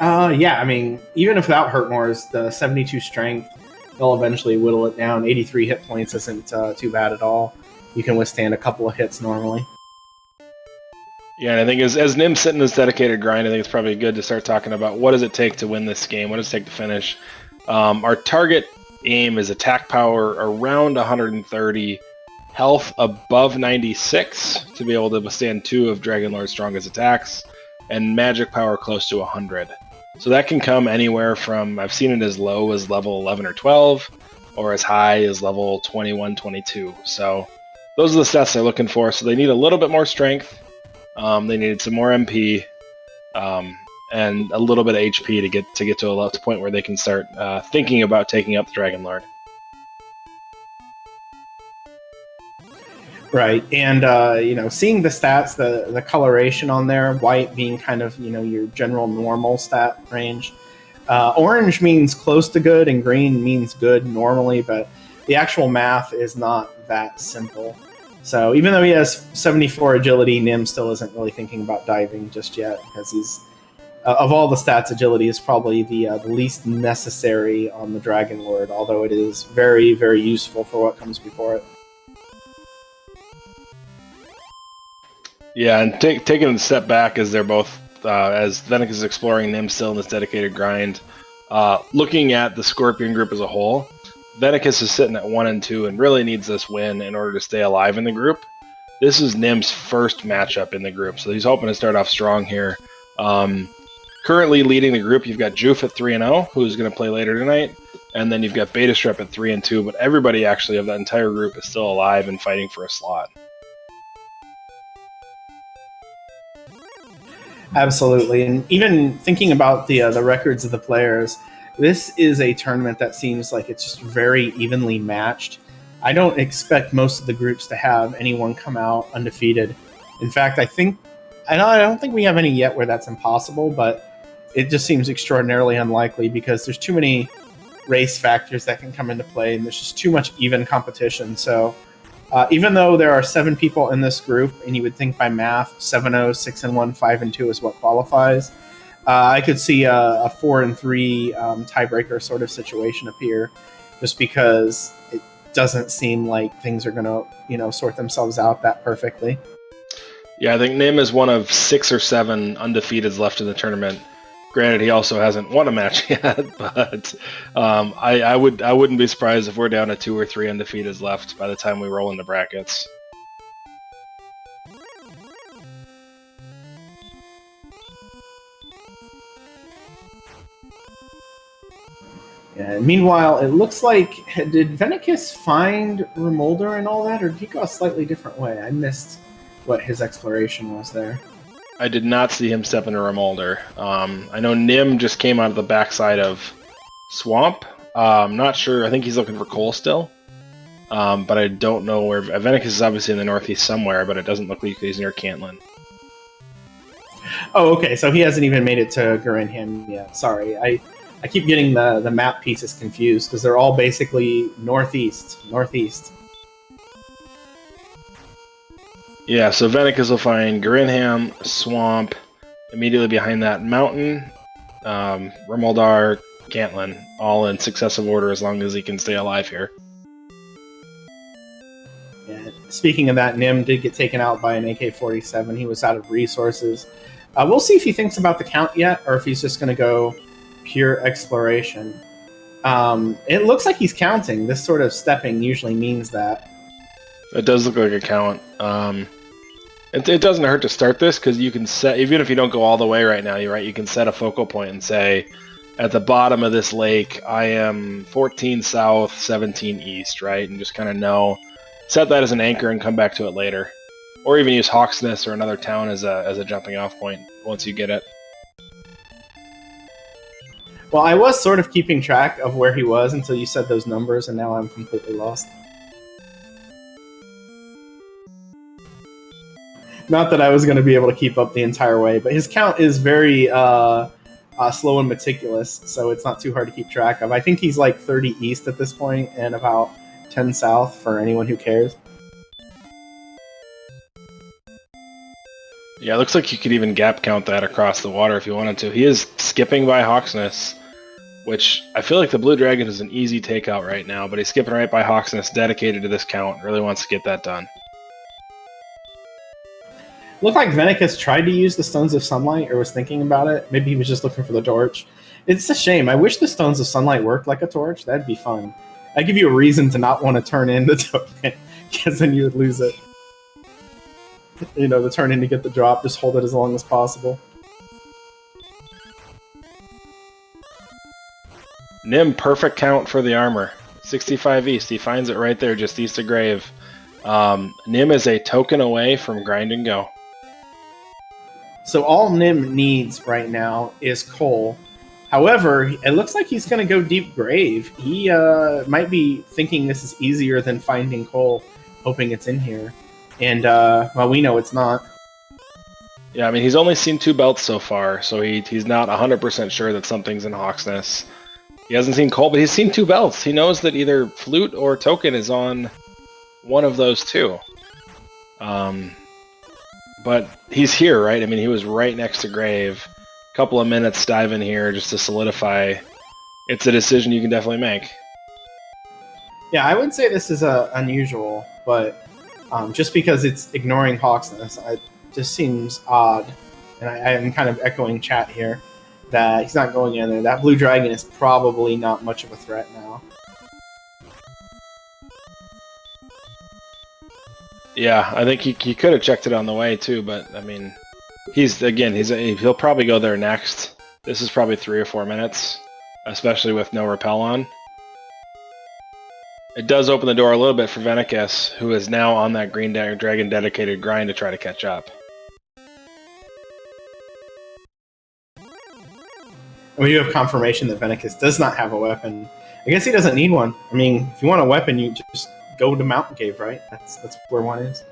Yeah, I mean, even if without Hurtmore's, the 72 strength, they'll eventually whittle it down. 83 hit points isn't too bad at all. You can withstand a couple of hits normally. Yeah, and I think as Nim's sitting this dedicated grind, I think it's probably good to start talking about what does it take to win this game? What does it take to finish? Our target aim is attack power around 130, health above 96 to be able to withstand 2 of Dragonlord's strongest attacks, and magic power close to 100. So that can come anywhere from, I've seen it as low as level 11 or 12, or as high as level 21, 22. So those are the stats they're looking for. So they need a little bit more strength. They needed some more MP, and a little bit of HP to get to a point where they can start thinking about taking up the Dragonlord. Right, and you know, seeing the stats, the coloration on there, white being kind of, you know, your general normal stat range. Orange means close to good, and green means good normally, but the actual math is not that simple. So even though he has 74 agility, Nim still isn't really thinking about diving just yet, because he's of all the stats, agility is probably the least necessary on the Dragonlord, although it is very, very useful for what comes before it. Yeah, and taking a step back as they're both, as Vennicus is exploring, Nim still in this dedicated grind, looking at the Scorpion group as a whole, Vennicus is sitting at 1 and 2 and really needs this win in order to stay alive in the group. This is Nim's first matchup in the group, so he's hoping to start off strong here. Currently leading the group, you've got Joof at 3 and 0, who's going to play later tonight, and then you've got Beta Strep at 3 and 2. But everybody actually of that entire group is still alive and fighting for a slot. Absolutely, and even thinking about the records of the players, this is a tournament that seems like it's just very evenly matched. I don't expect most of the groups to have anyone come out undefeated. In fact, I don't think we have any yet where that's impossible, but it just seems extraordinarily unlikely because there's too many race factors that can come into play, and there's just too much even competition. So even though there are 7 people in this group, and you would think by math 7-0, 6-1, 5-2 is what qualifies, I could see a 4-3 tiebreaker sort of situation appear, just because it doesn't seem like things are going to sort themselves out that perfectly. Yeah, I think Nim is one of 6 or 7 undefeateds left in the tournament. Granted, he also hasn't won a match yet, but I wouldn't be surprised if we're down to 2 or 3 undefeateds left by the time we roll into brackets. Yeah, meanwhile, it looks like, did Vennicus find Remolder and all that, or did he go a slightly different way? I missed what his exploration was there. I did not see him step into Remolder. I know Nim just came out of the backside of Swamp. I'm not sure. I think he's looking for coal still. But I don't know where. Vennicus is obviously in the northeast somewhere, but it doesn't look like he's near Cantlin. Oh, okay. So he hasn't even made it to Gurinham yet. Sorry. I keep getting the map pieces confused because they're all basically northeast. Yeah, so Vennicus will find Gurinham, Swamp, immediately behind that Mountain, Remoldar, Cantlin, all in successive order as long as he can stay alive here. Yeah. Speaking of that, Nim did get taken out by an AK-47. He was out of resources. We'll see if he thinks about the count yet, or if he's just going to go pure exploration. It looks like he's counting. This sort of stepping usually means that. It does look like a count. It doesn't hurt to start this because you can set, even if you don't go all the way right now, you can set a focal point and say, at the bottom of this lake, I am 14 south, 17 east, right? And just kind of set that as an anchor and come back to it later. Or even use Hawksness or another town as a jumping off point once you get it. Well, I was sort of keeping track of where he was until you said those numbers, and now I'm completely lost. Not that I was going to be able to keep up the entire way, but his count is very slow and meticulous, so it's not too hard to keep track of. I think he's like 30 east at this point and about 10 south for anyone who cares. Yeah, it looks like you could even gap count that across the water if you wanted to. He is skipping by Hawksness, which I feel like the Blue Dragon is an easy takeout right now, but he's skipping right by Hawksness, dedicated to this count, really wants to get that done. Looked like Vennicus tried to use the Stones of Sunlight, or was thinking about it. Maybe he was just looking for the torch. It's a shame. I wish the Stones of Sunlight worked like a torch. That'd be fun. I'd give you a reason to not want to turn in the token, because then you would lose it. The turn in to get the drop, just hold it as long as possible. Nim, perfect count for the armor. 65 east. He finds it right there, just east of Grave. Nim is a token away from grind and go. So all Nim needs right now is coal. However, it looks like he's going to go deep Grave. He might be thinking this is easier than finding coal, hoping it's in here. And, well, we know it's not. Yeah, I mean, he's only seen 2 belts so far, so he's not 100% sure that something's in Hawksness. He hasn't seen coal, but he's seen 2 belts. He knows that either Flute or Token is on one of those 2. But he's here, right? I mean, he was right next to Grave. A couple of minutes dive in here just to solidify. It's a decision you can definitely make. Yeah, I would say this is unusual, but just because it's ignoring Hawksness, it just seems odd. And I am kind of echoing chat here that he's not going in there. That Blue Dragon is probably not much of a threat now. Yeah, I think he could have checked it on the way too, but I mean, he'll probably go there next. This is probably 3 or 4 minutes, especially with no repel on. It does open the door a little bit for Vennicus, who is now on that Green Dragon dedicated grind to try to catch up. We do have confirmation that Vennicus does not have a weapon. I guess he doesn't need one. I mean, if you want a weapon, you just go to Mountain Cave, right? That's where one is.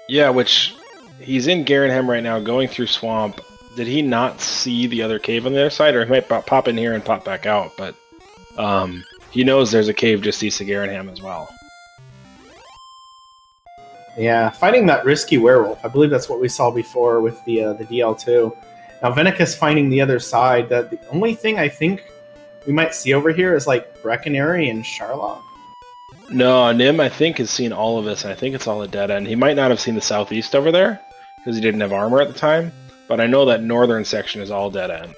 Yeah, which he's in Garenham right now, going through Swamp. Did he not see the other cave on the other side, or he might pop in here and pop back out? But he knows there's a cave just east of Garenham as well. Yeah, fighting that risky werewolf. I believe that's what we saw before with the DL2. Now Vennicus finding the other side. That the only thing I think we might see over here is like Breckenary and Charlotte. No, Nim, I think, has seen all of this, and I think it's all a dead end. He might not have seen the southeast over there, because he didn't have armor at the time, but I know that northern section is all dead end.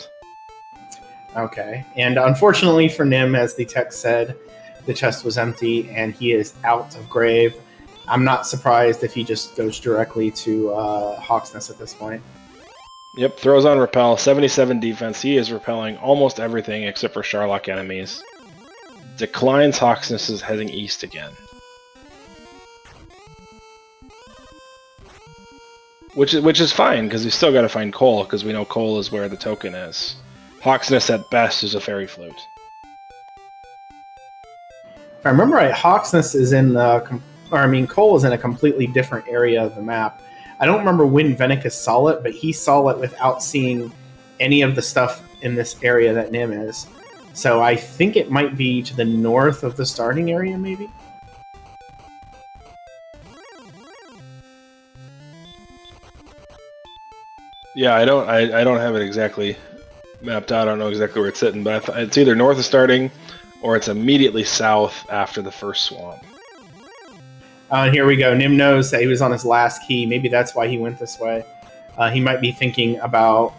Okay, and unfortunately for Nim, as the text said, the chest was empty, and he is out of grave. I'm not surprised if he just goes directly to Hawksness at this point. Yep, throws on repel, 77 defense. He is repelling almost everything except for Sharlock enemies. Declines Hawksness is heading east again. Which is fine, because we still got to find Cole, because we know Cole is where the token is. Hawksness at best is a fairy flute. If I remember right, Hawksness is in Cole is in a completely different area of the map. I don't remember when Vennicus saw it, but he saw it without seeing any of the stuff in this area that Nim is. So I think it might be to the north of the starting area, maybe? Yeah, I don't have it exactly mapped out. I don't know exactly where it's sitting, but it's either north of starting or it's immediately south after the first swamp. Here we go. Nim knows that he was on his last key. Maybe that's why he went this way. He might be thinking about...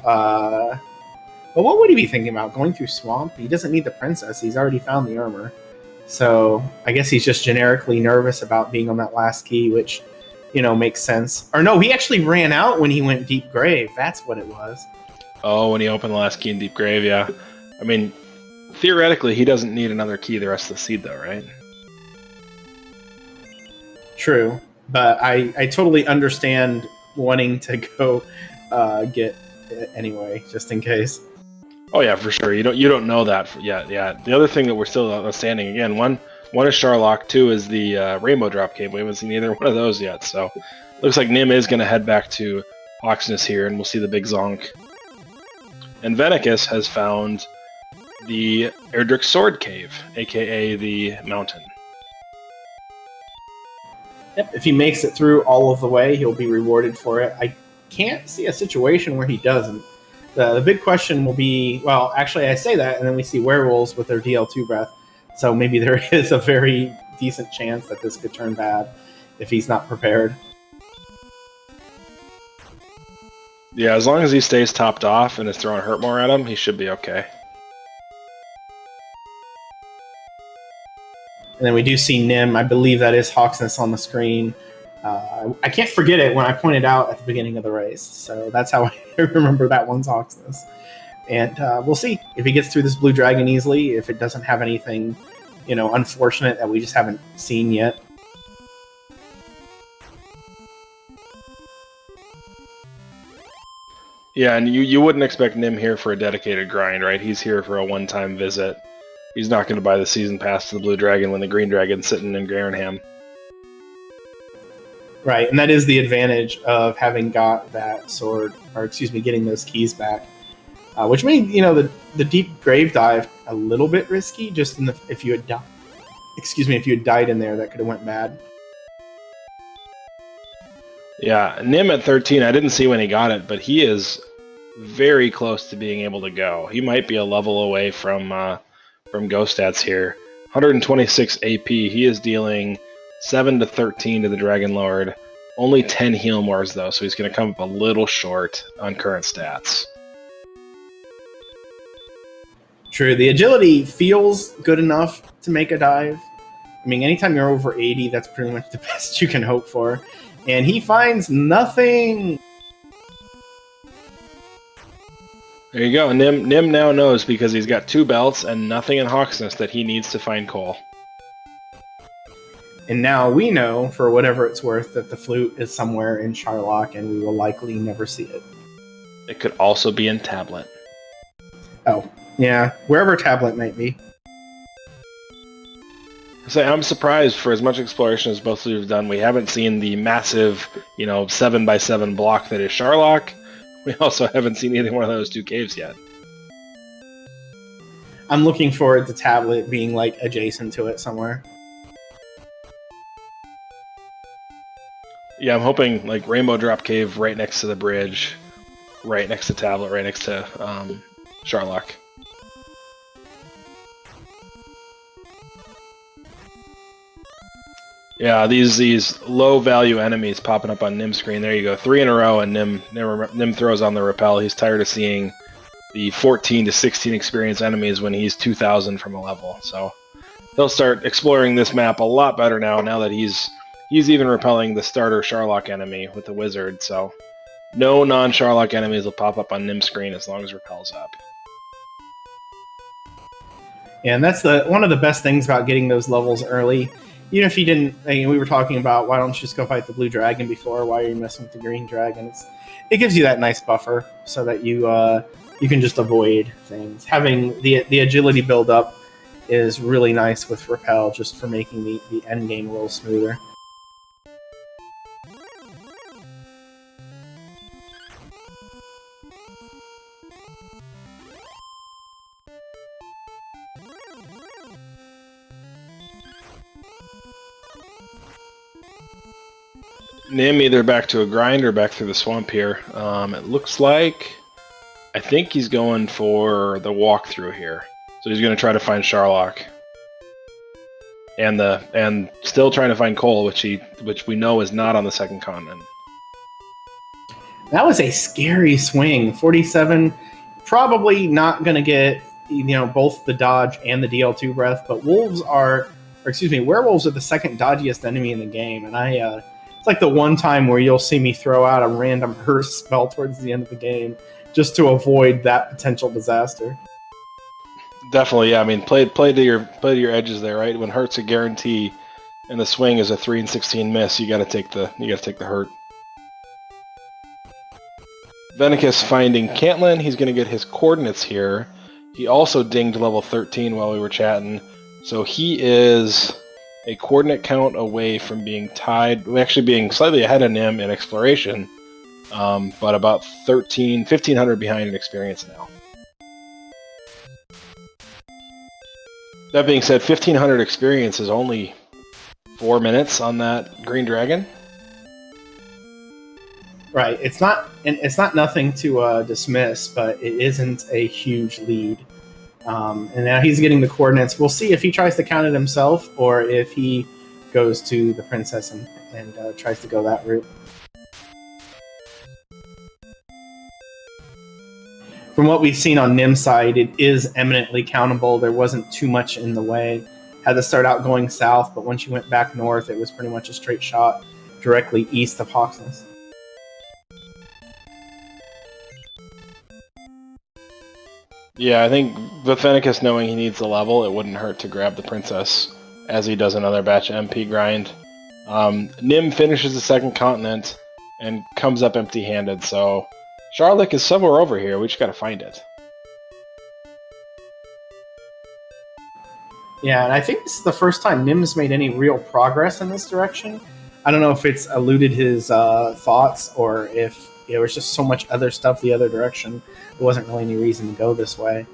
Well, what would he be thinking about? Going through Swamp? He doesn't need the princess. He's already found the armor. So I guess he's just generically nervous about being on that last key, which, makes sense. Or no, he actually ran out when he went Deep Grave. That's what it was. Oh, when he opened the last key in Deep Grave, yeah. I mean, theoretically, he doesn't need another key the rest of the seed, though, right? True, but I totally understand wanting to go get it anyway, just in case. Oh yeah, for sure. You don't know that yet. Yeah. The other thing that we're still outstanding again, one is Sharlock, 2 is the Rainbow Drop Cave. We haven't seen either one of those yet, so looks like Nim is going to head back to Hawksness here, and we'll see the big zonk. And Vennicus has found the Erdrick Sword Cave, aka the mountain. Yep, if he makes it through all of the way, he'll be rewarded for it. I can't see a situation where he doesn't. The big question will be, well, actually I say that, and then we see werewolves with their DL2 breath, so maybe there is a very decent chance that this could turn bad if he's not prepared. Yeah, as long as he stays topped off and is throwing hurt more at him, he should be okay. And then we do see Nim. I believe that is Hawksness on the screen. I can't forget it when I pointed out at the beginning of the race. So that's how I remember that one's Hawksness. And we'll see if he gets through this Blue Dragon easily, if it doesn't have anything, unfortunate that we just haven't seen yet. Yeah, and you wouldn't expect Nim here for a dedicated grind, right? He's here for a one-time visit. He's not going to buy the season pass to the Blue Dragon when the Green Dragon's sitting in Garenham. Right, and that is the advantage of having got that sword, or getting those keys back. Which made, the deep grave dive a little bit risky, just if you had died. If you had died in there, that could have went bad. Yeah, Nim at 13, I didn't see when he got it, but he is very close to being able to go. He might be a level away from Ghost Stats here. 126 AP, he is dealing 7 to 13 to the Dragon Lord. Only 10 heal mores though, so he's going to come up a little short on current stats. True, the agility feels good enough to make a dive, I mean, anytime you're over 80, that's pretty much the best you can hope for. And he finds nothing. There you go. Nim now knows, because he's got 2 belts and nothing in Hawksness, that he needs to find coal. And now we know, for whatever it's worth, that the flute is somewhere in Charlock, and we will likely never see it. It could also be in Tablet. Oh, yeah, wherever Tablet might be. So I'm surprised, for as much exploration as both of you have done, we haven't seen the massive, 7x7 block that is Charlock. We also haven't seen either one of those 2 caves yet. I'm looking forward to Tablet being, like, adjacent to it somewhere. Yeah, I'm hoping, like, Rainbow Drop Cave right next to the bridge, right next to Tablet, right next to Charlock. Yeah, these low-value enemies popping up on Nim's screen. There you go, 3 in a row, and Nim throws on the rappel. He's tired of seeing the 14 to 16 experience enemies when he's 2,000 from a level. So he'll start exploring this map a lot better now that he's even repelling the starter Charlock enemy with the wizard. So no non-Charlock enemies will pop up on Nim's screen as long as rappel's up. Yeah, and that's one of the best things about getting those levels early. Even if you didn't, we were talking about, why don't you just go fight the blue dragon before? Why are you messing with the green dragon? It gives you that nice buffer so that you can just avoid things. Having the agility build up is really nice with rappel, just for making the end game a little smoother. Nim either back to a grind or back through the swamp here. It looks like, I think he's going for the walkthrough here. So he's going to try to find Charlock. And still trying to find coal, which we know is not on the second continent. That was a scary swing. 47, probably not going to get both the dodge and the DL2 breath, but werewolves are the second dodgiest enemy in the game, and it's like the one time where you'll see me throw out a random Hearse spell towards the end of the game just to avoid that potential disaster. Definitely, yeah. I mean, play to your edges there, right? When Hurt's a guarantee and the swing is a 3 and 16 miss, you got to take the hurt. Vennicus finding Cantlin. He's going to get his coordinates here. He also dinged level 13 while we were chatting, so he is a coordinate count away from being tied, actually being slightly ahead of Nim in exploration, but about 1,500 behind in experience now. That being said, 1,500 experience is only 4 minutes on that green dragon. Right. It's not nothing to dismiss, but it isn't a huge lead. And now he's getting the coordinates. We'll see if he tries to count it himself or if he goes to the princess and tries to go that route. From what we've seen on Nim's side, it is eminently countable. There wasn't too much in the way. Had to start out going south, but once you went back north, it was pretty much a straight shot directly east of Hawksness. Yeah, I think with Vennicus knowing he needs the level, it wouldn't hurt to grab the princess as he does another batch of MP grind. Nim finishes the second continent and comes up empty-handed, so Charlock is somewhere over here. We just gotta find it. Yeah, and I think this is the first time Nim's made any real progress in this direction. I don't know if it's eluded his thoughts or if there was just so much other stuff the other direction. There wasn't really any reason to go this way.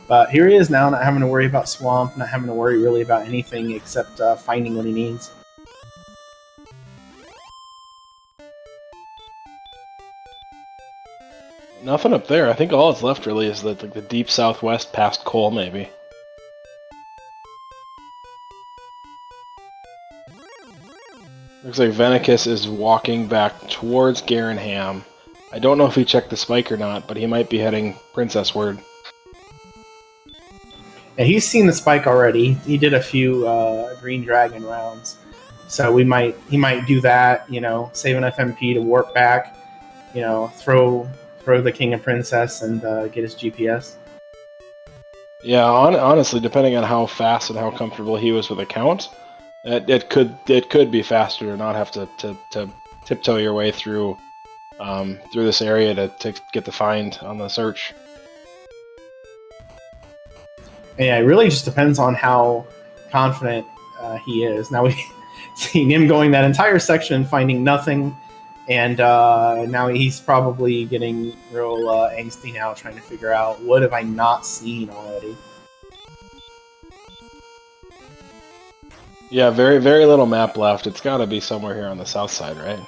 But here he is now, not having to worry about swamp, not having to worry really about anything except finding what he needs. Nothing up there. I think all that's left really is the deep southwest past Cole, maybe. Looks like Vennicus is walking back towards Garenham. I don't know if he checked the spike or not, but he might be heading princess-ward. Yeah, he's seen the spike already. He did a few Green Dragon rounds, so he might do that. Save enough MP to warp back. Throw the King and Princess and get his GPS. Yeah, honestly, depending on how fast and how comfortable he was with the count, it could be faster to not have to tiptoe your way through this area to get the find on the search. Yeah, it really just depends on how confident he is. Now we see him going that entire section, finding nothing, and now he's probably getting real angsty now, trying to figure out what have I not seen already. Yeah, very very little map left. It's got to be somewhere here on the south side, right?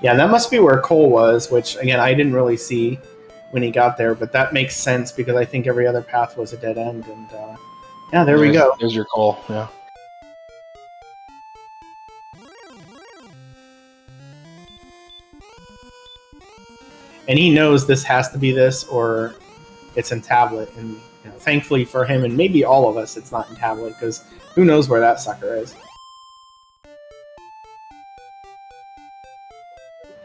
Yeah, that must be where Cole was, which again I didn't really see when he got there, but that makes sense because I think every other path was a dead end, and yeah, there we go. There's your Cole, yeah. And he knows this has to be this, or it's in tablet. And thankfully for him, and maybe all of us, it's not in tablet, because who knows where that sucker is.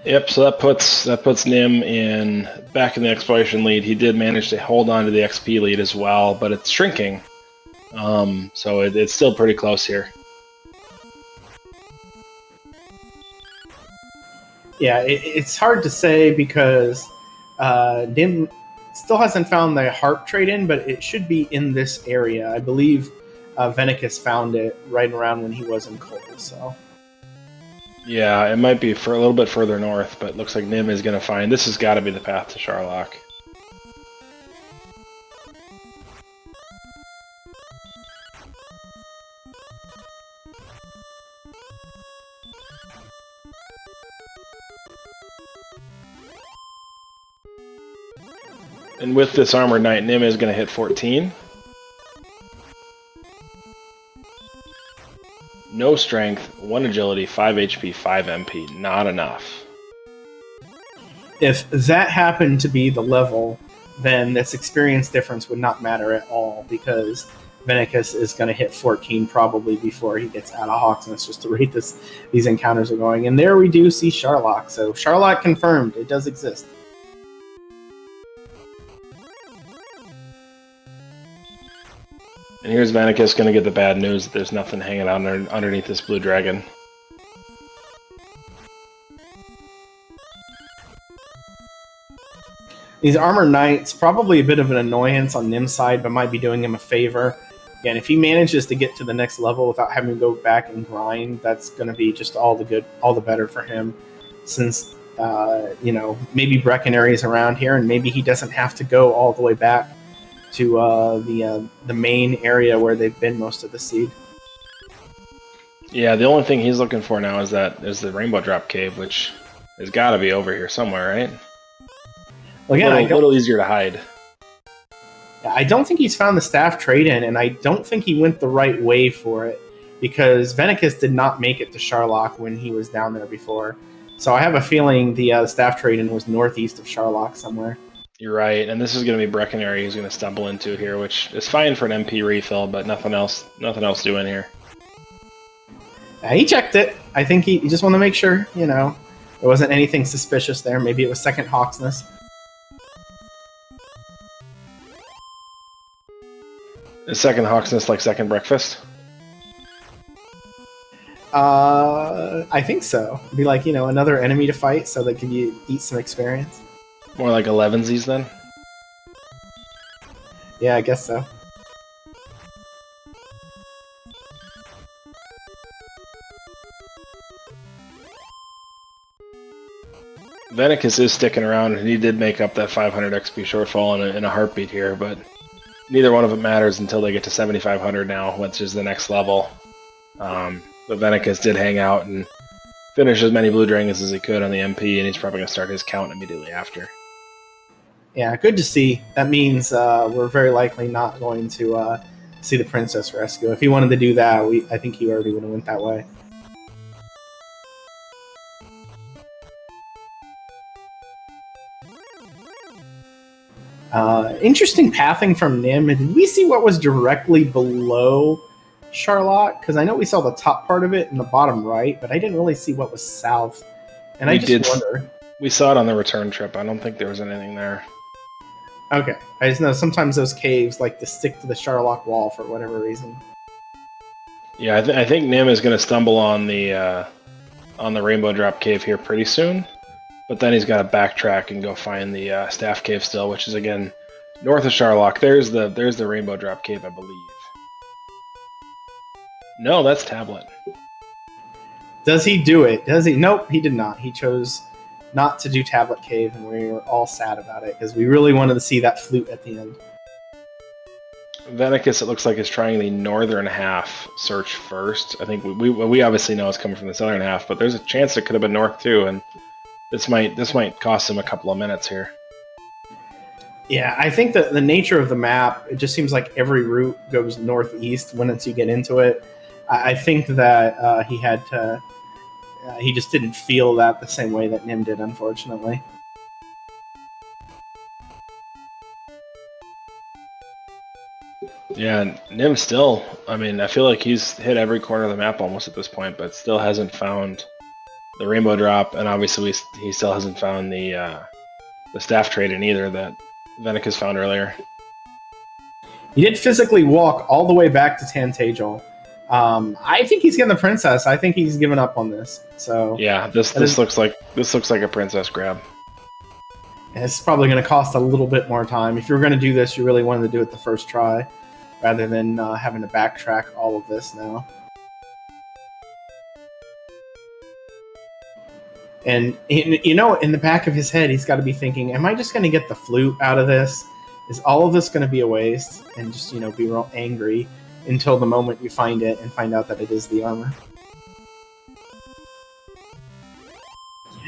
Yep, so that puts Nim back in the exploration lead. He did manage to hold on to the XP lead as well, but it's shrinking. So it's still pretty close here. Yeah, it's hard to say because Nim still hasn't found the harp trade-in, but it should be in this area. I believe Vennicus found it right around when he was in Cole, so... Yeah, it might be for a little bit further north, but it looks like Nim is going to find... This has got to be the path to Charlock. And with this Armored Knight, Nim is going to hit 14. No strength, 1 agility, 5 HP, 5 MP. Not enough. If that happened to be the level, then this experience difference would not matter at all, because Vennicus is going to hit 14 probably before he gets out of Hawksness, just the rate these encounters are going. And there we do see Charlock. So Charlock confirmed. It does exist. And here's Vennicus going to get the bad news that there's nothing hanging out underneath this blue dragon. These Armored Knights, probably a bit of an annoyance on Nim's side, but might be doing him a favor. Again, if he manages to get to the next level without having to go back and grind, that's going to be just all the better for him. Since, maybe Breckenary is around here, and maybe he doesn't have to go all the way back to the main area where they've been most of the seed. Yeah, the only thing he's looking for now is the Rainbow Drop Cave, which has got to be over here somewhere, right? Well, again, a little easier to hide. I don't think he's found the staff trade-in, and I don't think he went the right way for it, because Vennicus did not make it to Charlock when he was down there before. So I have a feeling the staff trade-in was northeast of Charlock somewhere. You're right, and this is going to be Breckenary he's going to stumble into here, which is fine for an MP refill, but nothing else doing here. He checked it. I think he just wanted to make sure, there wasn't anything suspicious there. Maybe it was second Hawksness. Is second Hawksness like second breakfast? I think so. It'd be like, another enemy to fight so that can eat some experience. More like 11sies then? Yeah, I guess so. Vennicus is sticking around, and he did make up that 500 XP shortfall in a heartbeat here, but neither one of them matters until they get to 7,500 now, which is the next level. But Vennicus did hang out and finish as many blue dragons as he could on the MP, and he's probably going to start his count immediately after. Yeah, good to see. That means we're very likely not going to see the Princess Rescue. If he wanted to do that, I think he already would have went that way. Interesting pathing from Nim. Did we see what was directly below Charlotte? Because I know we saw the top part of it in the bottom right, but I didn't really see what was south. And I just wonder. We saw it on the return trip. I don't think there was anything there. Okay. I just know sometimes those caves like to stick to the Charlotte wall for whatever reason. Yeah, I think Nim is going to stumble on the Rainbow Drop Cave here pretty soon. But then he's got to backtrack and go find the Staff Cave still, which is, again, north of Charlock. There's the Rainbow Drop Cave, I believe. No, that's Tablet. Does he do it? Does he? Nope, he did not. He chose not to do Tablet Cave, and we were all sad about it, because we really wanted to see that flute at the end. Vennicus, it looks like, is trying the northern half search first. I think we obviously know it's coming from the southern half, but there's a chance it could have been north, too, and this might cost him a couple of minutes here. Yeah, I think that the nature of the map, it just seems like every route goes northeast once you get into it. I think that he had to... he just didn't feel that the same way that Nim did, unfortunately. Yeah, Nim still... I mean, I feel like he's hit every corner of the map almost at this point, but still hasn't found the Rainbow Drop, and obviously he still hasn't found the Staff Trade-in either that Vennicus found earlier. He did physically walk all the way back to Tantagel. I think he's getting the princess. I think he's given up on this. So yeah, this looks like a princess grab. It's probably going to cost a little bit more time. If you're going to do this, you really wanted to do it the first try, rather than having to backtrack all of this now. And you know, in the back of his head, he's got to be thinking, "Am I just going to get the flute out of this? Is all of this going to be a waste?" And just be real angry until the moment you find it and find out that it is the armor.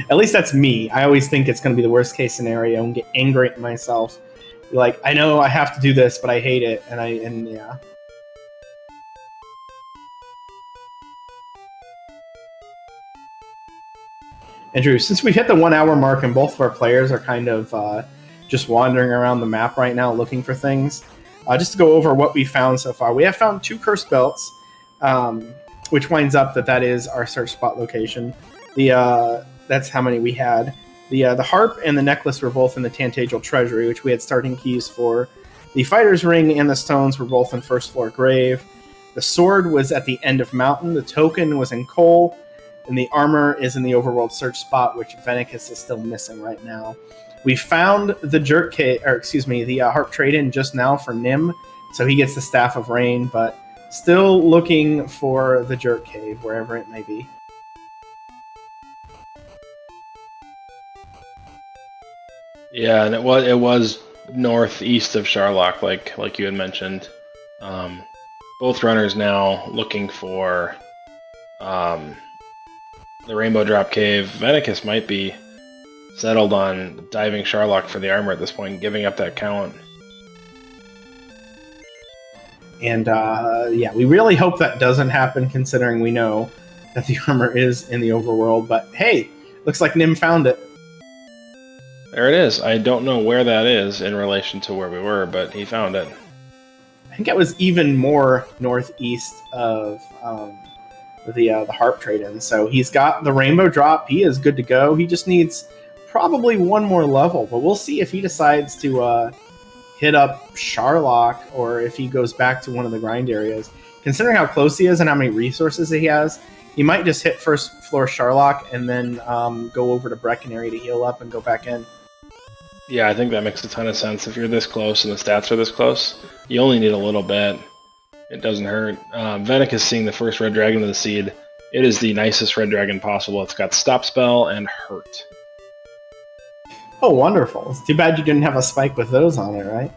At least that's me. I always think it's going to be the worst case scenario and get angry at myself. Be like, I know I have to do this, but I hate it, and yeah. Andrew, since we've hit the 1 hour mark and both of our players are kind of just wandering around the map right now looking for things, just to go over what we found so far. We have found 2 cursed belts, which winds up that is our search spot location. That's how many we had. The harp and the necklace were both in the Tantagel Treasury, which we had starting keys for. The fighter's ring and the stones were both in first floor grave. The sword was at the end of mountain. The token was in coal. And the armor is in the overworld search spot, which Vennicus is still missing right now. We found the the harp trade-in just now for Nim, so he gets the Staff of Rain, but still looking for the Jerk Cave, wherever it may be. Yeah, and it was northeast of Charlock, like you had mentioned. Both runners now looking for the Rainbow Drop Cave. Vennicus might be settled on diving Charlock for the armor at this point, giving up that count. And yeah, we really hope that doesn't happen, considering we know that the armor is in the overworld. But hey, looks like Nim found it. There it is. I don't know where that is in relation to where we were, but he found it. I think it was even more northeast of the harp trade-in. So he's got the Rainbow Drop. He is good to go. He just needs probably one more level, but we'll see if he decides to hit up Charlock or if he goes back to one of the grind areas. Considering how close he is and how many resources he has, he might just hit first floor Charlock and then go over to Breckenary to heal up and go back in. Yeah, I think that makes a ton of sense. If you're this close and the stats are this close, you only need a little bit. It doesn't hurt. Vennicus seeing the first red dragon of the seed. It is the nicest red dragon possible. It's got stop spell and hurt. Oh, wonderful. It's too bad you didn't have a spike with those on it, right?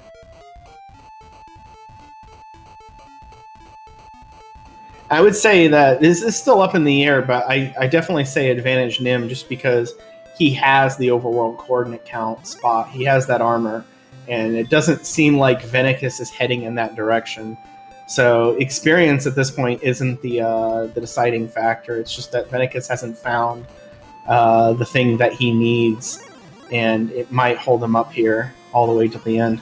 I would say that this is still up in the air, but I definitely say advantage Nim just because he has the overworld coordinate count spot. He has that armor, and it doesn't seem like Vennicus is heading in that direction. So experience at this point isn't the deciding factor. It's just that Vennicus hasn't found the thing that he needs, and it might hold him up here all the way to the end.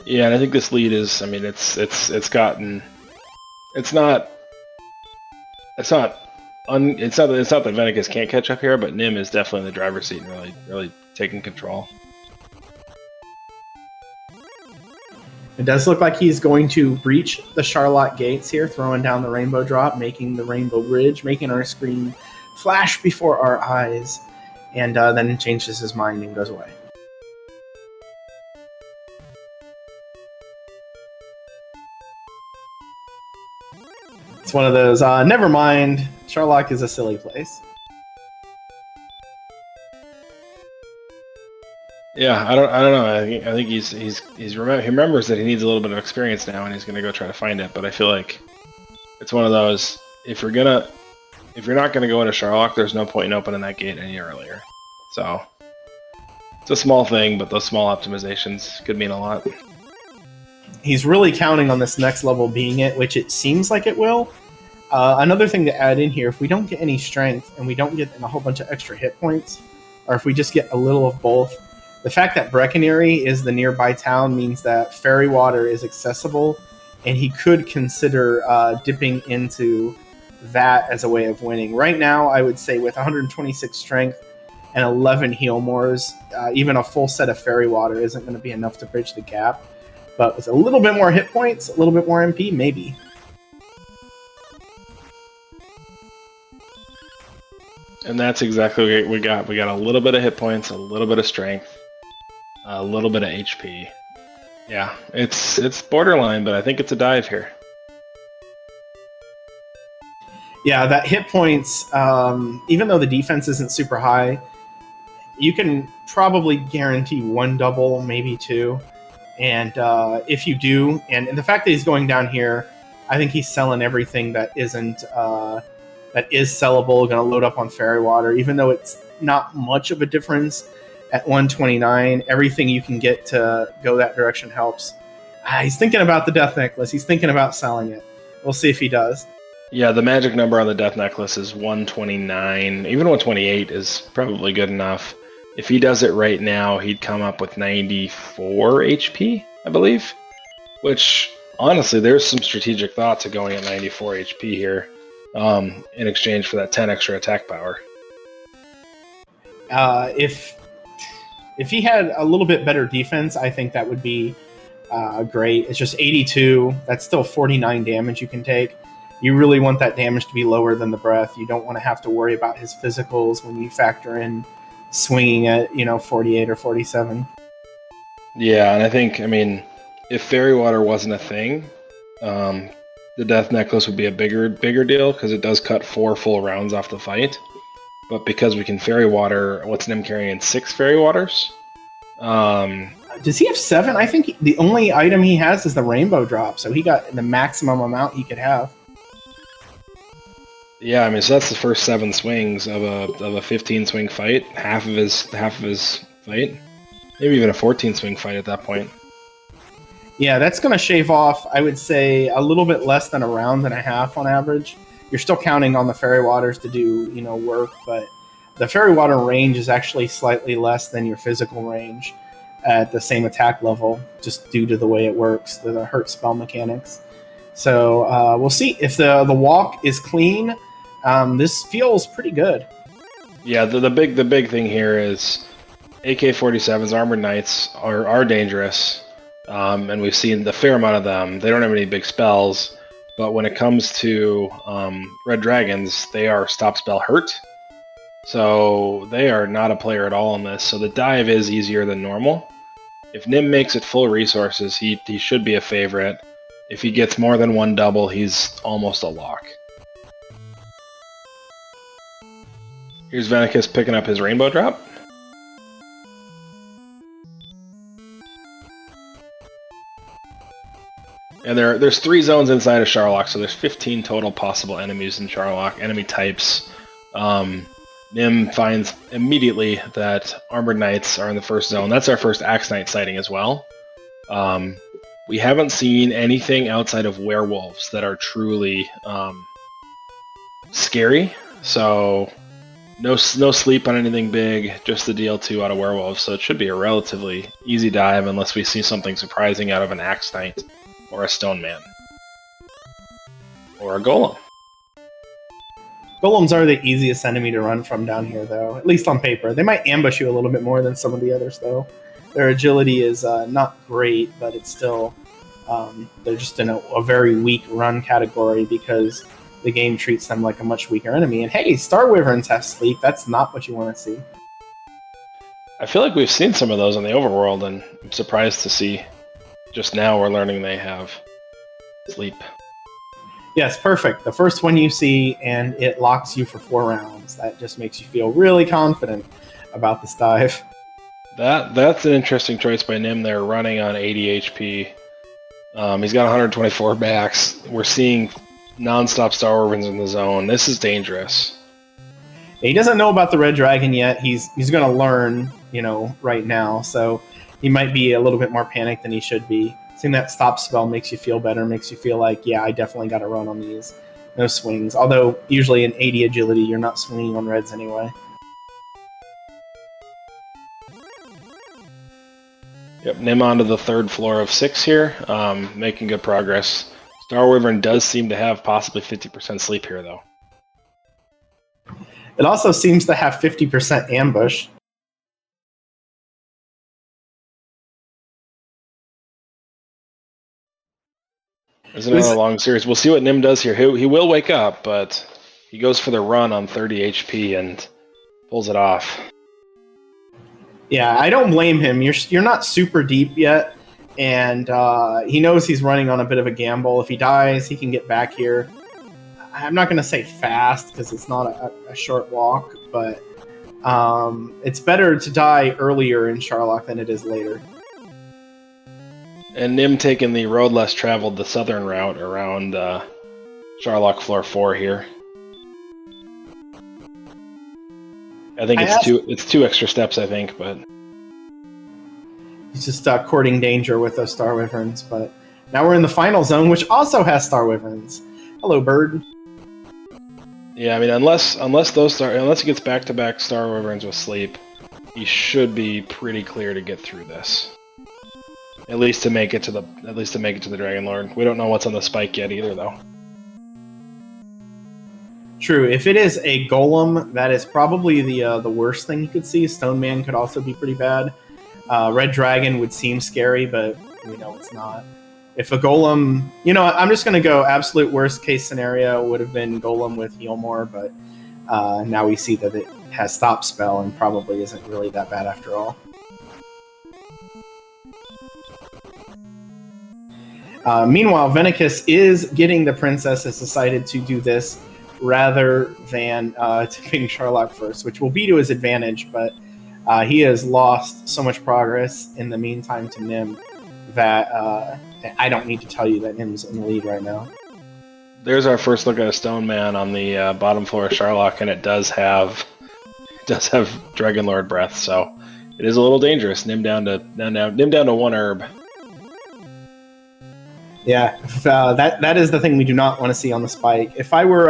Yeah, and I think this lead is. I mean, it's not that Vennicus can't catch up here, but Nim is definitely in the driver's seat and really taking control. It does look like he's going to breach the Charlotte gates here, throwing down the rainbow drop, making the rainbow bridge, making our screen flash before our eyes, and then changes his mind and goes away. It's one of those, never mind, Charlotte is a silly place. Yeah, I don't know. I think he remembers that he needs a little bit of experience now, and he's gonna go try to find it. But I feel like it's one of those. If you're not gonna go into Charlotte, there's no point in opening that gate any earlier. So it's a small thing, but those small optimizations could mean a lot. He's really counting on this next level being it, which it seems like it will. Another thing to add in here, if we don't get any strength and we don't get a whole bunch of extra hit points, or if we just get a little of both, the fact that Breckenary is the nearby town means that Fairy Water is accessible, and he could consider dipping into that as a way of winning. Right now, I would say with 126 strength and 11 heal mores, even a full set of Fairy Water isn't going to be enough to bridge the gap. But with a little bit more hit points, a little bit more MP, maybe. And that's exactly what we got. We got a little bit of hit points, a little bit of strength, a little bit of HP. Yeah, it's borderline, but I think it's a dive here. Yeah, that hit points, even though the defense isn't super high, you can probably guarantee one double, maybe two. And if you do, and the fact that he's going down here, I think he's selling everything that isn't that is sellable. Going to load up on Fairy Water, even though it's not much of a difference at 129. Everything you can get to go that direction helps. He's thinking about the Death Necklace. He's thinking about selling it. We'll see if he does. Yeah, the magic number on the Death Necklace is 129. Even 128 is probably good enough. If he does it right now, he'd come up with 94 HP, I believe. Which, honestly, there's some strategic thought to going at 94 HP here in exchange for that 10 extra attack power. If he had a little bit better defense, I think that would be great. It's just 82. That's still 49 damage you can take. You really want that damage to be lower than the breath. You don't want to have to worry about his physicals when you factor in swinging at 48 or 47. Yeah, and I think, if Fairy Water wasn't a thing, the Death Necklace would be a bigger deal because it does cut 4 full rounds off the fight. But because we can Fairy Water, what's Nim carrying? 6 Fairy Waters? Does he have 7? I think the only item he has is the Rainbow Drop, so he got the maximum amount he could have. Yeah, so that's the first 7 swings of a 15 swing fight, half of his fight, maybe even a 14 swing fight at that point. Yeah, that's going to shave off, I would say, a little bit less than a round and a half on average. You're still counting on the Fairy Waters to do work, but the Fairy Water range is actually slightly less than your physical range at the same attack level, just due to the way it works, the hurt spell mechanics. So we'll see if the walk is clean. This feels pretty good. Yeah, the big thing here is AK-47s, Armored Knights are dangerous, and we've seen the fair amount of them. They don't have any big spells, but when it comes to Red Dragons, they are stop spell hurt, so they are not a player at all in this. So the dive is easier than normal. If Nim makes it full resources, he should be a favorite. If he gets more than one double, he's almost a lock. Here's Vennicus picking up his Rainbow Drop. And there's 3 zones inside of Charlock, so there's 15 total possible enemies in Charlock, enemy types. Nim finds immediately that Armored Knights are in the first zone. That's our first Axe Knight sighting as well. We haven't seen anything outside of werewolves that are truly scary. So no sleep on anything big, just the DL2 out of werewolves. So it should be a relatively easy dive unless we see something surprising out of an Axe Knight or a Stone Man or a Golem. Golems are the easiest enemy to run from down here, though, at least on paper. They might ambush you a little bit more than some of the others, though. Their agility is not great, but it's still... they're just in a very weak run category because the game treats them like a much weaker enemy. And hey, Star Wyverns have sleep. That's not what you want to see. I feel like we've seen some of those in the overworld, and I'm surprised to see just now we're learning they have sleep. Yes, perfect. The first one you see, and it locks you for 4 rounds. That just makes you feel really confident about this dive. That's an interesting choice by Nim there, running on 80 HP. He's got 124 backs. We're seeing non-stop Star Wyverns in the zone. This is dangerous. He doesn't know about the Red Dragon yet. He's going to learn, right now. So he might be a little bit more panicked than he should be. Seeing that stop spell makes you feel better, makes you feel like, yeah, I definitely got to run on these. No swings. Although, usually in 80 agility, you're not swinging on reds anyway. Yep, Nim onto the 3rd floor of 6 here, making good progress. Star Wyvern does seem to have possibly 50% sleep here, though. It also seems to have 50% ambush. There's another long series. We'll see what Nim does here. He will wake up, but he goes for the run on 30 HP and pulls it off. Yeah, I don't blame him. You're not super deep yet, and he knows he's running on a bit of a gamble. If he dies, he can get back here. I'm not going to say fast because it's not a short walk, but it's better to die earlier in Sharlock than it is later. And Nim taking the road less traveled, the southern route around Sharlock floor 4 here. I think it's two extra steps, I think, but he's just courting danger with those Star Wyverns. But now we're in the final zone, which also has Star Wyverns. Hello, bird. Yeah, I mean, unless he gets back-to-back Star Wyverns with sleep, he should be pretty clear to get through this. At least to make it to the Dragon Lord. We don't know what's on the spike yet either, though. True. If it is a Golem, that is probably the worst thing you could see. Stone Man could also be pretty bad. Red Dragon would seem scary, but we know it's not. If a Golem... I'm just going to go absolute worst case scenario would have been Golem with Heal More, but now we see that it has Stop Spell and probably isn't really that bad after all. Meanwhile, Vennicus is getting the princess, has decided to do this rather than tipping Sharlock first, which will be to his advantage, but he has lost so much progress in the meantime to Nim that I don't need to tell you that Nim's in the lead right now. There's our first look at a Stone Man on the bottom floor of Sharlock, and it does have Dragon Lord breath, so it is a little dangerous. Nim down to 1 herb. Yeah, that is the thing we do not want to see on the spike. If I were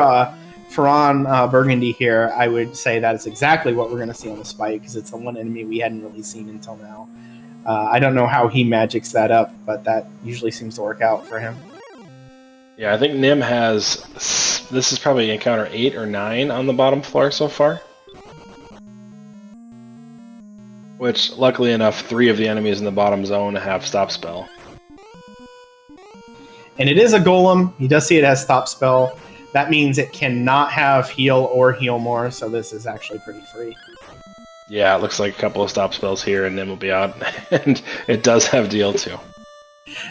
Ferran Burgundy here, I would say that is exactly what we're going to see on the spike, because it's the one enemy we hadn't really seen until now. I don't know how he magics that up, but that usually seems to work out for him. Yeah, I think Nim has... This is probably encounter 8 or 9 on the bottom floor so far. Which, luckily enough, 3 of the enemies in the bottom zone have Stop Spell. And it is a Golem. He does see it has Stop Spell. That means it cannot have Heal or Heal More, so this is actually pretty free. Yeah, it looks like a couple of Stop Spells here, and Nim will be out. And it does have DL2.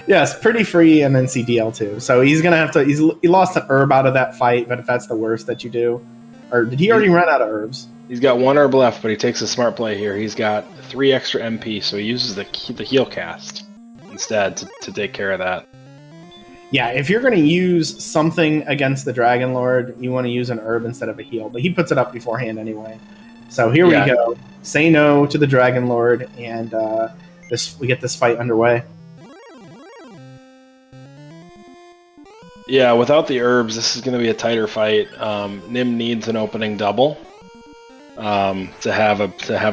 Yes, pretty free, and then CDL2. So he's going to have to... He lost an herb out of that fight, but if that's the worst that you do... Or did he already run out of herbs? He's got 1 herb left, but he takes a smart play here. He's got 3 extra MP, so he uses the heal cast instead to take care of that. Yeah, if you're going to use something against the Dragon Lord, you want to use an herb instead of a heal. But he puts it up beforehand anyway. So here we go. Say no to the Dragon Lord, and we get this fight underway. Yeah, without the herbs, this is going to be a tighter fight. Nim needs an opening double to have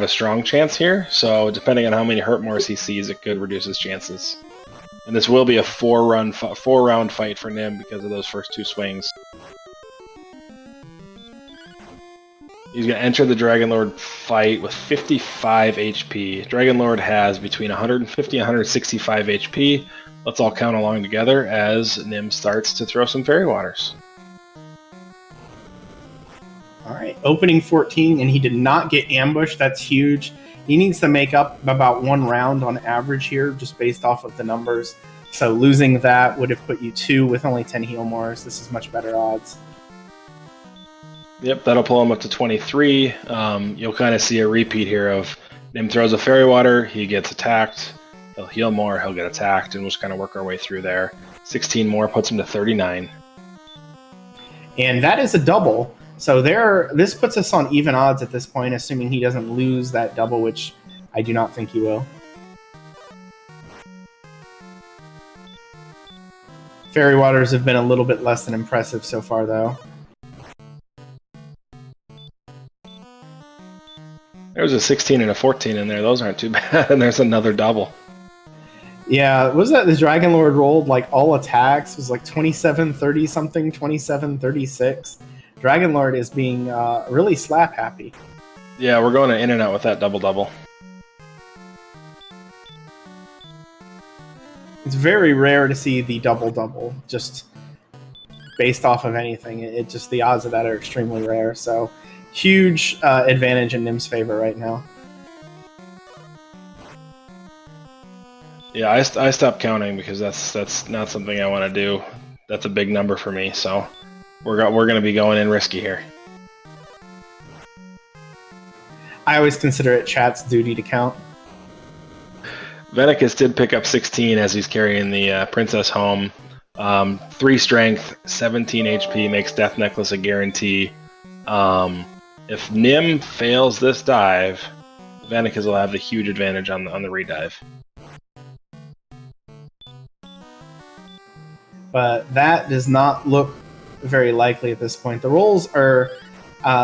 a strong chance here. So depending on how many Hurtmores he sees, it could reduce his chances. And this will be a four-round fight for Nim because of those first 2 swings. He's going to enter the Dragonlord fight with 55 HP. Dragonlord has between 150 and 165 HP. Let's all count along together as Nim starts to throw some Fairy Waters. All right, opening 14, and he did not get ambushed. That's huge. He needs to make up about 1 round on average here, just based off of the numbers. So losing that would have put you 2 with only 10 Healmores. This is much better odds. Yep, that'll pull him up to 23. You'll kind of see a repeat here of Nim throws a Fairy Water, he gets attacked, he'll heal more, he'll get attacked, and we'll just kind of work our way through there. 16 more puts him to 39. And that is a double. So this puts us on even odds at this point, assuming he doesn't lose that double, which I do not think he will. Fairy Waters have been a little bit less than impressive so far, though. There's a 16 and a 14 in there. Those aren't too bad. And there's another double. Yeah, was that the Dragonlord rolled like all attacks? It was like 27-30 something, 27-36. Dragonlord is being really slap happy. Yeah, we're going to in and out with that double-double. It's very rare to see the double-double just based off of anything. It just, the odds of that are extremely rare. So huge advantage in Nim's favor right now. Yeah, I stopped counting because that's not something I want to do. That's a big number for me, so we're going to be going in risky here. I always consider it chat's duty to count. Vennicus did pick up 16 as he's carrying the princess home. 3 strength, 17 HP makes Death Necklace a guarantee. If Nim fails this dive, Vennicus will have the huge advantage on the redive. But that does not look very likely at this point. The rolls are,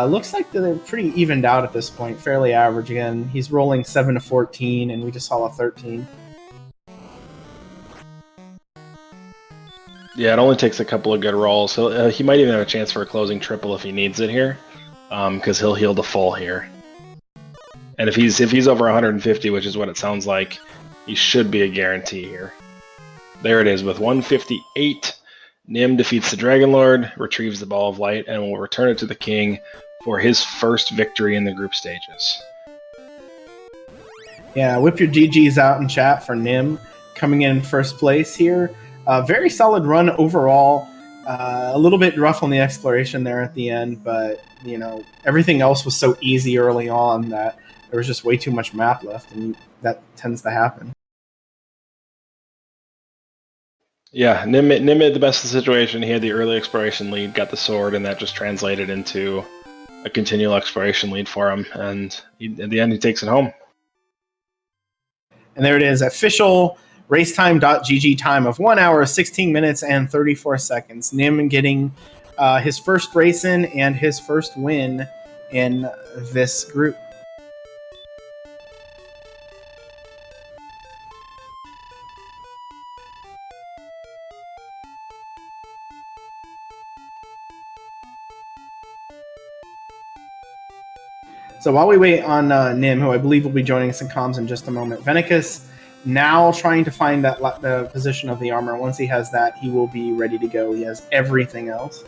looks like they're pretty evened out at this point, fairly average again. He's rolling 7 to 14, and we just saw a 13. Yeah, it only takes a couple of good rolls. He might even have a chance for a closing triple if he needs it here, because he'll heal the full here. And if he's over 150, which is what it sounds like, he should be a guarantee here. There it is with 158. Nim defeats the Dragonlord, retrieves the Ball of Light, and will return it to the King for his first victory in the group stages. Yeah, whip your GGs out in chat for Nim coming in first place here. Very solid run overall. A little bit rough on the exploration there at the end, but you know, everything else was so easy early on that there was just way too much map left, and that tends to happen. Yeah, Nim made the best of the situation. He had the early exploration lead, got the sword, and that just translated into a continual exploration lead for him. And at the end, he takes it home. And there it is, official racetime.gg time of 1 hour, 16 minutes, and 34 seconds. Nim getting his first race in and his first win in this group. So while we wait on Nim, who I believe will be joining us in comms in just a moment, Vennicus now trying to find the position of the armor. Once he has that, he will be ready to go. He has everything else.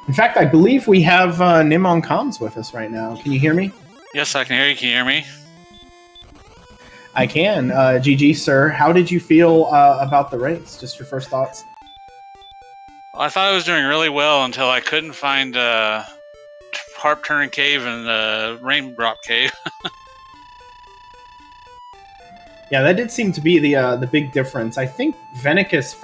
In fact, I believe we have Nim on comms with us right now. Can you hear me? Yes, I can hear you. Can you hear me? I can. GG, sir. How did you feel about the race? Just your first thoughts? Well, I thought I was doing really well until I couldn't find Harp Turn Cave and Raindrop Cave. Yeah, that did seem to be the big difference. I think Vennicus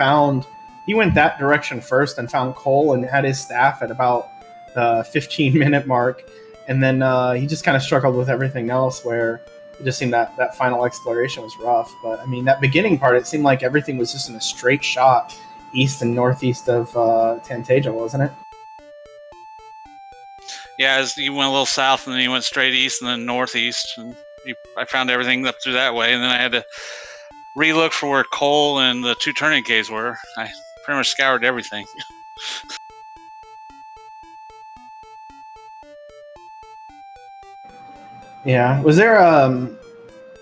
he went that direction first and found coal and had his staff at about the 15-minute mark. And then he just kind of struggled with everything else where It just seemed that final exploration was rough. But I mean, that beginning part, it seemed like everything was just in a straight shot east and northeast of Tantaja, wasn't it? Yeah, you went a little south, and then you went straight east, and then northeast, and I found everything up through that way, and then I had to relook for where coal and the 2 turning caves were. I pretty much scoured everything. Yeah. Was there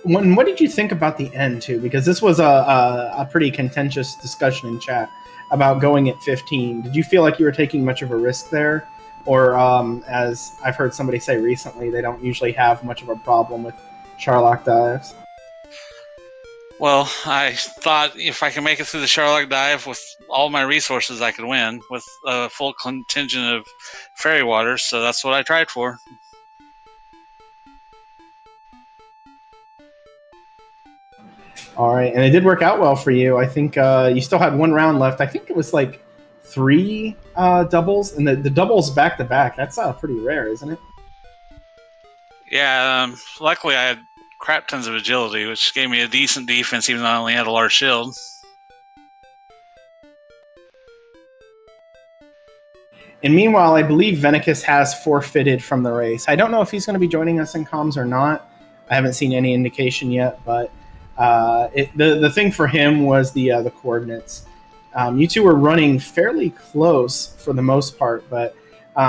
what did you think about the end too? Because this was a pretty contentious discussion in chat about going at 15. Did you feel like you were taking much of a risk there, or as I've heard somebody say recently, they don't usually have much of a problem with Sharlock dives? Well, I thought if I could make it through the Sharlock dive with all my resources, I could win with a full contingent of fairy waters. So that's what I tried for. All right, and it did work out well for you. I think you still had 1 round left. I think it was like 3 doubles, and the doubles back to back. That's pretty rare, isn't it? Yeah, luckily I had crap tons of agility, which gave me a decent defense, even though I only had a large shield. And meanwhile, I believe Vennicus has forfeited from the race. I don't know if he's going to be joining us in comms or not. I haven't seen any indication yet, but the thing for him was the coordinates. You two were running fairly close for the most part, but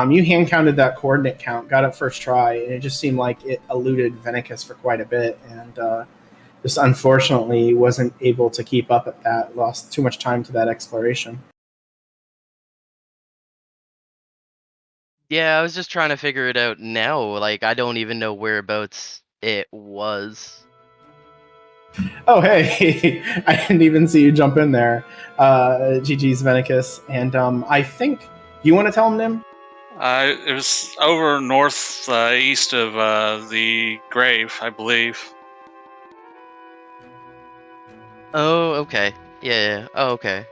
you hand counted that coordinate count, got it first try, and it just seemed like it eluded Vennicus for quite a bit, and just unfortunately wasn't able to keep up at that. Lost too much time to that exploration. Yeah, I was just trying to figure it out now. Like, I don't even know whereabouts it was. Oh, hey, I didn't even see you jump in there. GG's Vennicus. And I think, do you want to tell him, Nim? It was over north east of the grave, I believe. Oh, okay. Yeah. Oh, okay.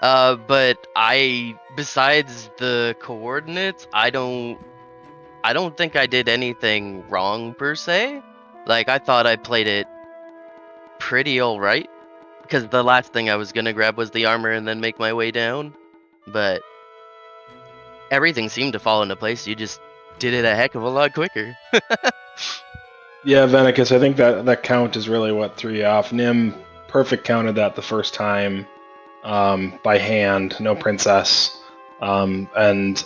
But besides the coordinates, I don't think I did anything wrong per se. Like, I thought I played it pretty alright, because the last thing I was gonna grab was the armor and then make my way down. But everything seemed to fall into place. You just did it a heck of a lot quicker. Yeah, Vennicus, I think that count is really what threw you off. Nim perfect counted that the first time by hand, no princess. And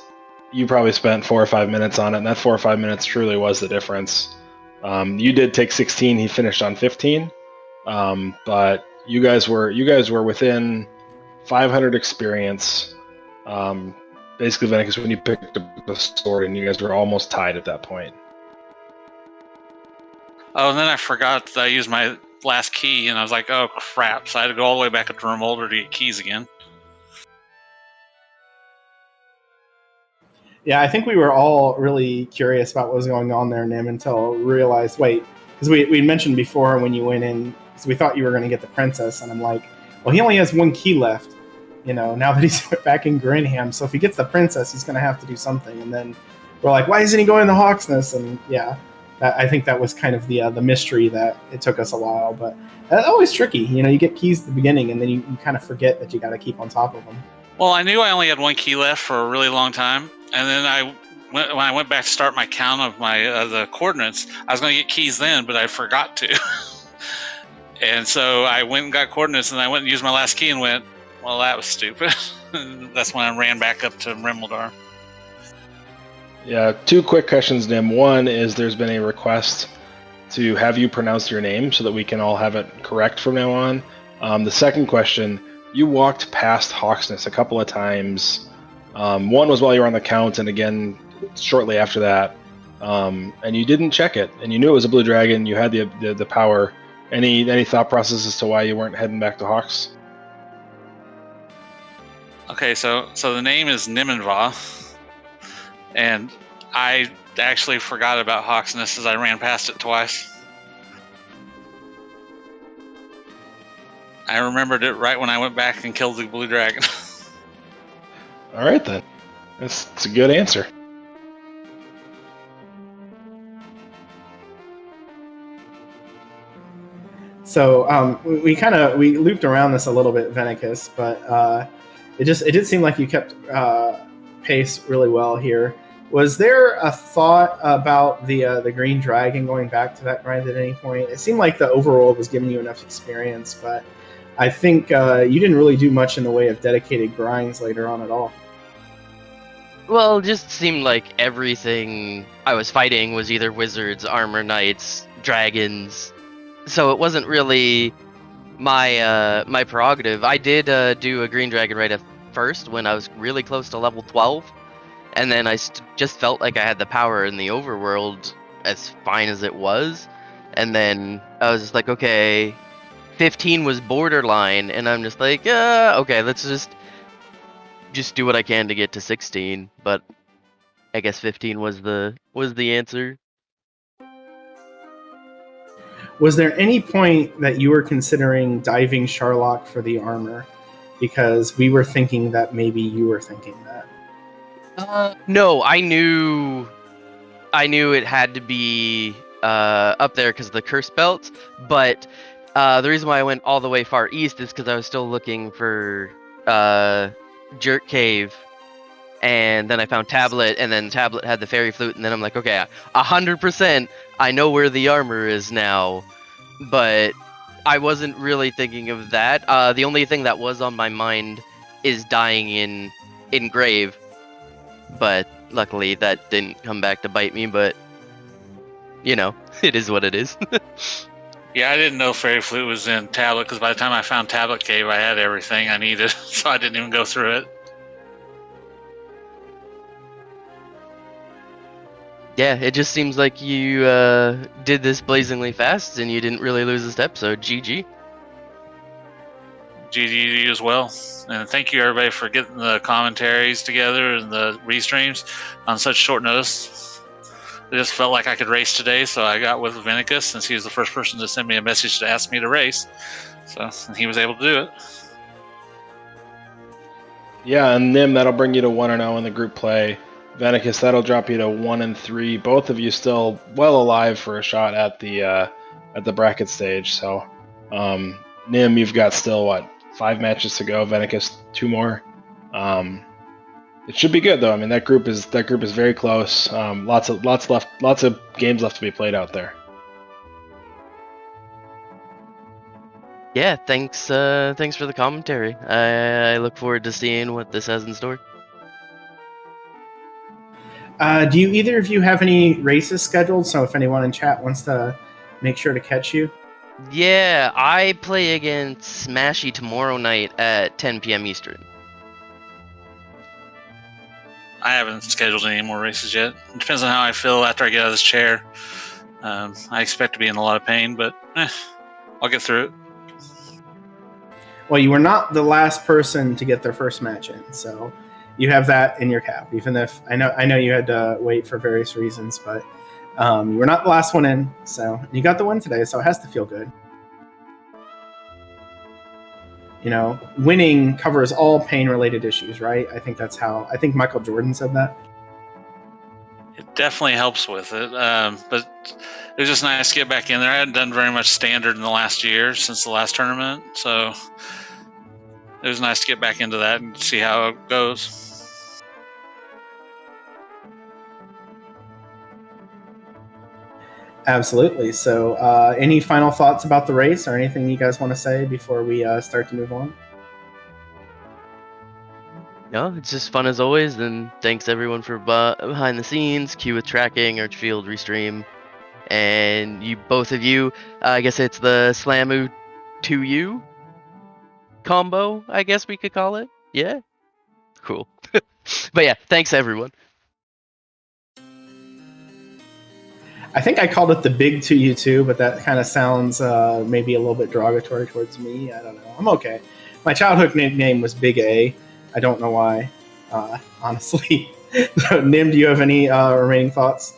you probably spent 4 or 5 minutes on it, and that 4 or 5 minutes truly was the difference. You did take 16, he finished on 15. But you guys were within 500 experience. Basically, Vennicus, when you picked up the sword, and you guys were almost tied at that point. Oh, and then I forgot that I used my last key, and I was like, oh, crap. So I had to go all the way back up to Remolder to get keys again. Yeah, I think we were all really curious about what was going on there, Nim, until we realized, wait, because we mentioned before when you went in, because we thought you were going to get the princess, and I'm like, well, he only has 1 key left, now that he's back in Grinham, so if he gets the princess, he's going to have to do something, and then we're like, why isn't he going to Hawksness? And yeah, I think that was kind of the mystery that it took us a while, but that's always tricky, you get keys at the beginning, and then you kind of forget that you got to keep on top of them. Well, I knew I only had 1 key left for a really long time, and then when I went back to start my count of my the coordinates, I was going to get keys then, but I forgot to. And so I went and got coordinates, and I went and used my last key and went, well, that was stupid. That's when I ran back up to Rimeldar. Yeah, 2 quick questions, Nim. One is there's been a request to have you pronounce your name so that we can all have it correct from now on. The second question, you walked past Hawksness a couple of times. One was while you were on the count, and again shortly after that. And you didn't check it, and you knew it was a blue dragon. You had the power. Any thought process as to why you weren't heading back to Hawks? Okay, so the name is Nimanva, and I actually forgot about Hawksness as I ran past it twice. I remembered it right when I went back and killed the blue dragon. All right, then. That's a good answer. So we looped around this a little bit, Vennicus, but it did seem like you kept pace really well here. Was there a thought about the green dragon going back to that grind at any point? It seemed like the overworld was giving you enough experience, but I think you didn't really do much in the way of dedicated grinds later on at all. Well, it just seemed like everything I was fighting was either wizards, armor knights, dragons. So it wasn't really my prerogative. I did do a green dragon right at first when I was really close to level 12, and then I just felt like I had the power in the overworld as fine as it was, and then I was just like, okay, 15 was borderline, and I'm just like, okay, let's just do what I can to get to 16, but I guess 15 was the answer. Was there any point that you were considering diving Sharlock for the armor? Because we were thinking that maybe you were thinking that. No, I knew it had to be up there because of the curse belt, but the reason why I went all the way far east is because I was still looking for Jerk Cave, and then I found Tablet, and then Tablet had the fairy flute, and then I'm like, okay, 100% I know where the armor is now, but I wasn't really thinking of that. The only thing that was on my mind is dying in Grave, but luckily that didn't come back to bite me, but it is what it is. Yeah, I didn't know Fairy Flute was in Tablet because by the time I found Tablet Cave, I had everything I needed, so I didn't even go through it. Yeah, it just seems like you did this blazingly fast and you didn't really lose a step, so GG. GG to you as well. And thank you, everybody, for getting the commentaries together and the restreams on such short notice. It just felt like I could race today, so I got with Vennicus since he was the first person to send me a message to ask me to race. So he was able to do it. Yeah, and Nim, that'll bring you to 1-0 in the group play. Vennicus, that'll drop you to 1-3. Both of you still well alive for a shot at the bracket stage. So, Nim, you've got still 5 matches to go. Vennicus, 2 more. It should be good though. I mean, that group is very close. Lots of games left to be played out there. Yeah, thanks for the commentary. I look forward to seeing what this has in store. Do you either of you have any races scheduled? So if anyone in chat wants to make sure to catch you. Yeah, I play against Smashy tomorrow night at 10 p.m. Eastern. I haven't scheduled any more races yet. It depends on how I feel after I get out of this chair. I expect to be in a lot of pain, but I'll get through it. Well, you were not the last person to get their first match in, so you have that in your cap. Even if I know you had to wait for various reasons, but you were not the last one in, so you got the win today, so it has to feel good. Winning covers all pain-related issues, right? I think Michael Jordan said that. It definitely helps with it, but it was just nice to get back in there. I hadn't done very much standard in the last year since the last tournament, so it was nice to get back into that and see how it goes. Absolutely. So any final thoughts about the race or anything you guys want to say before we start to move on? No, it's just fun as always, and thanks everyone for behind the scenes, Q with tracking, Archfield restream, and both of you, I guess it's the Slamu 2U combo, I guess we could call it. Yeah? Cool. But yeah, thanks everyone. I think I called it the Big 2U2, but that kind of sounds maybe a little bit derogatory towards me. I don't know. I'm okay. My childhood nickname was Big A. I don't know why, honestly. Nim, do you have any remaining thoughts?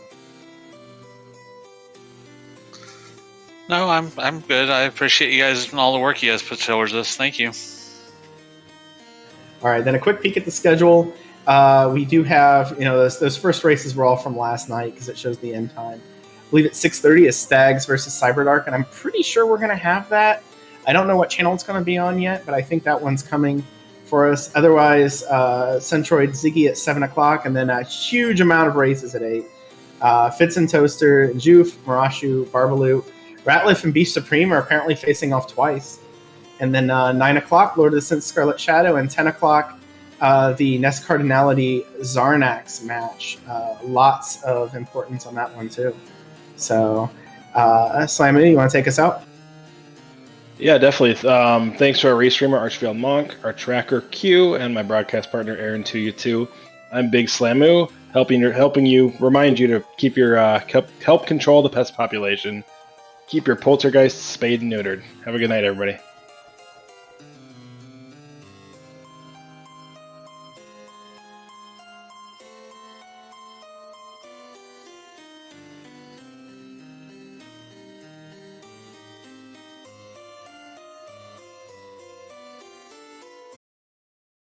No, I'm good. I appreciate you guys and all the work you guys put towards this. Thank you. All right, then a quick peek at the schedule. We do have, those first races were all from last night because it shows the end time. I believe at 6:30 is Stags versus Cyberdark, and I'm pretty sure we're going to have that. I don't know what channel it's going to be on yet, but I think that one's coming for us. Otherwise, Centroid Ziggy at 7 o'clock, and then a huge amount of races at 8. Fitz and Toaster, Joof, Marashu, Barbaloo, Ratliff, and Beast Supreme are apparently facing off twice. And then 9 o'clock, Lord of the Synth Scarlet Shadow, and 10 o'clock, the Nest Cardinality Zarnax match. Lots of importance on that one, too. So, Slamu, you want to take us out? Yeah, definitely. Thanks to our restreamer, Archfield Monk, our tracker Q, and my broadcast partner Aaron2U2. I'm Big Slamu, helping you, remind you to keep your help control the pest population. Keep your poltergeists spayed and neutered. Have a good night, everybody.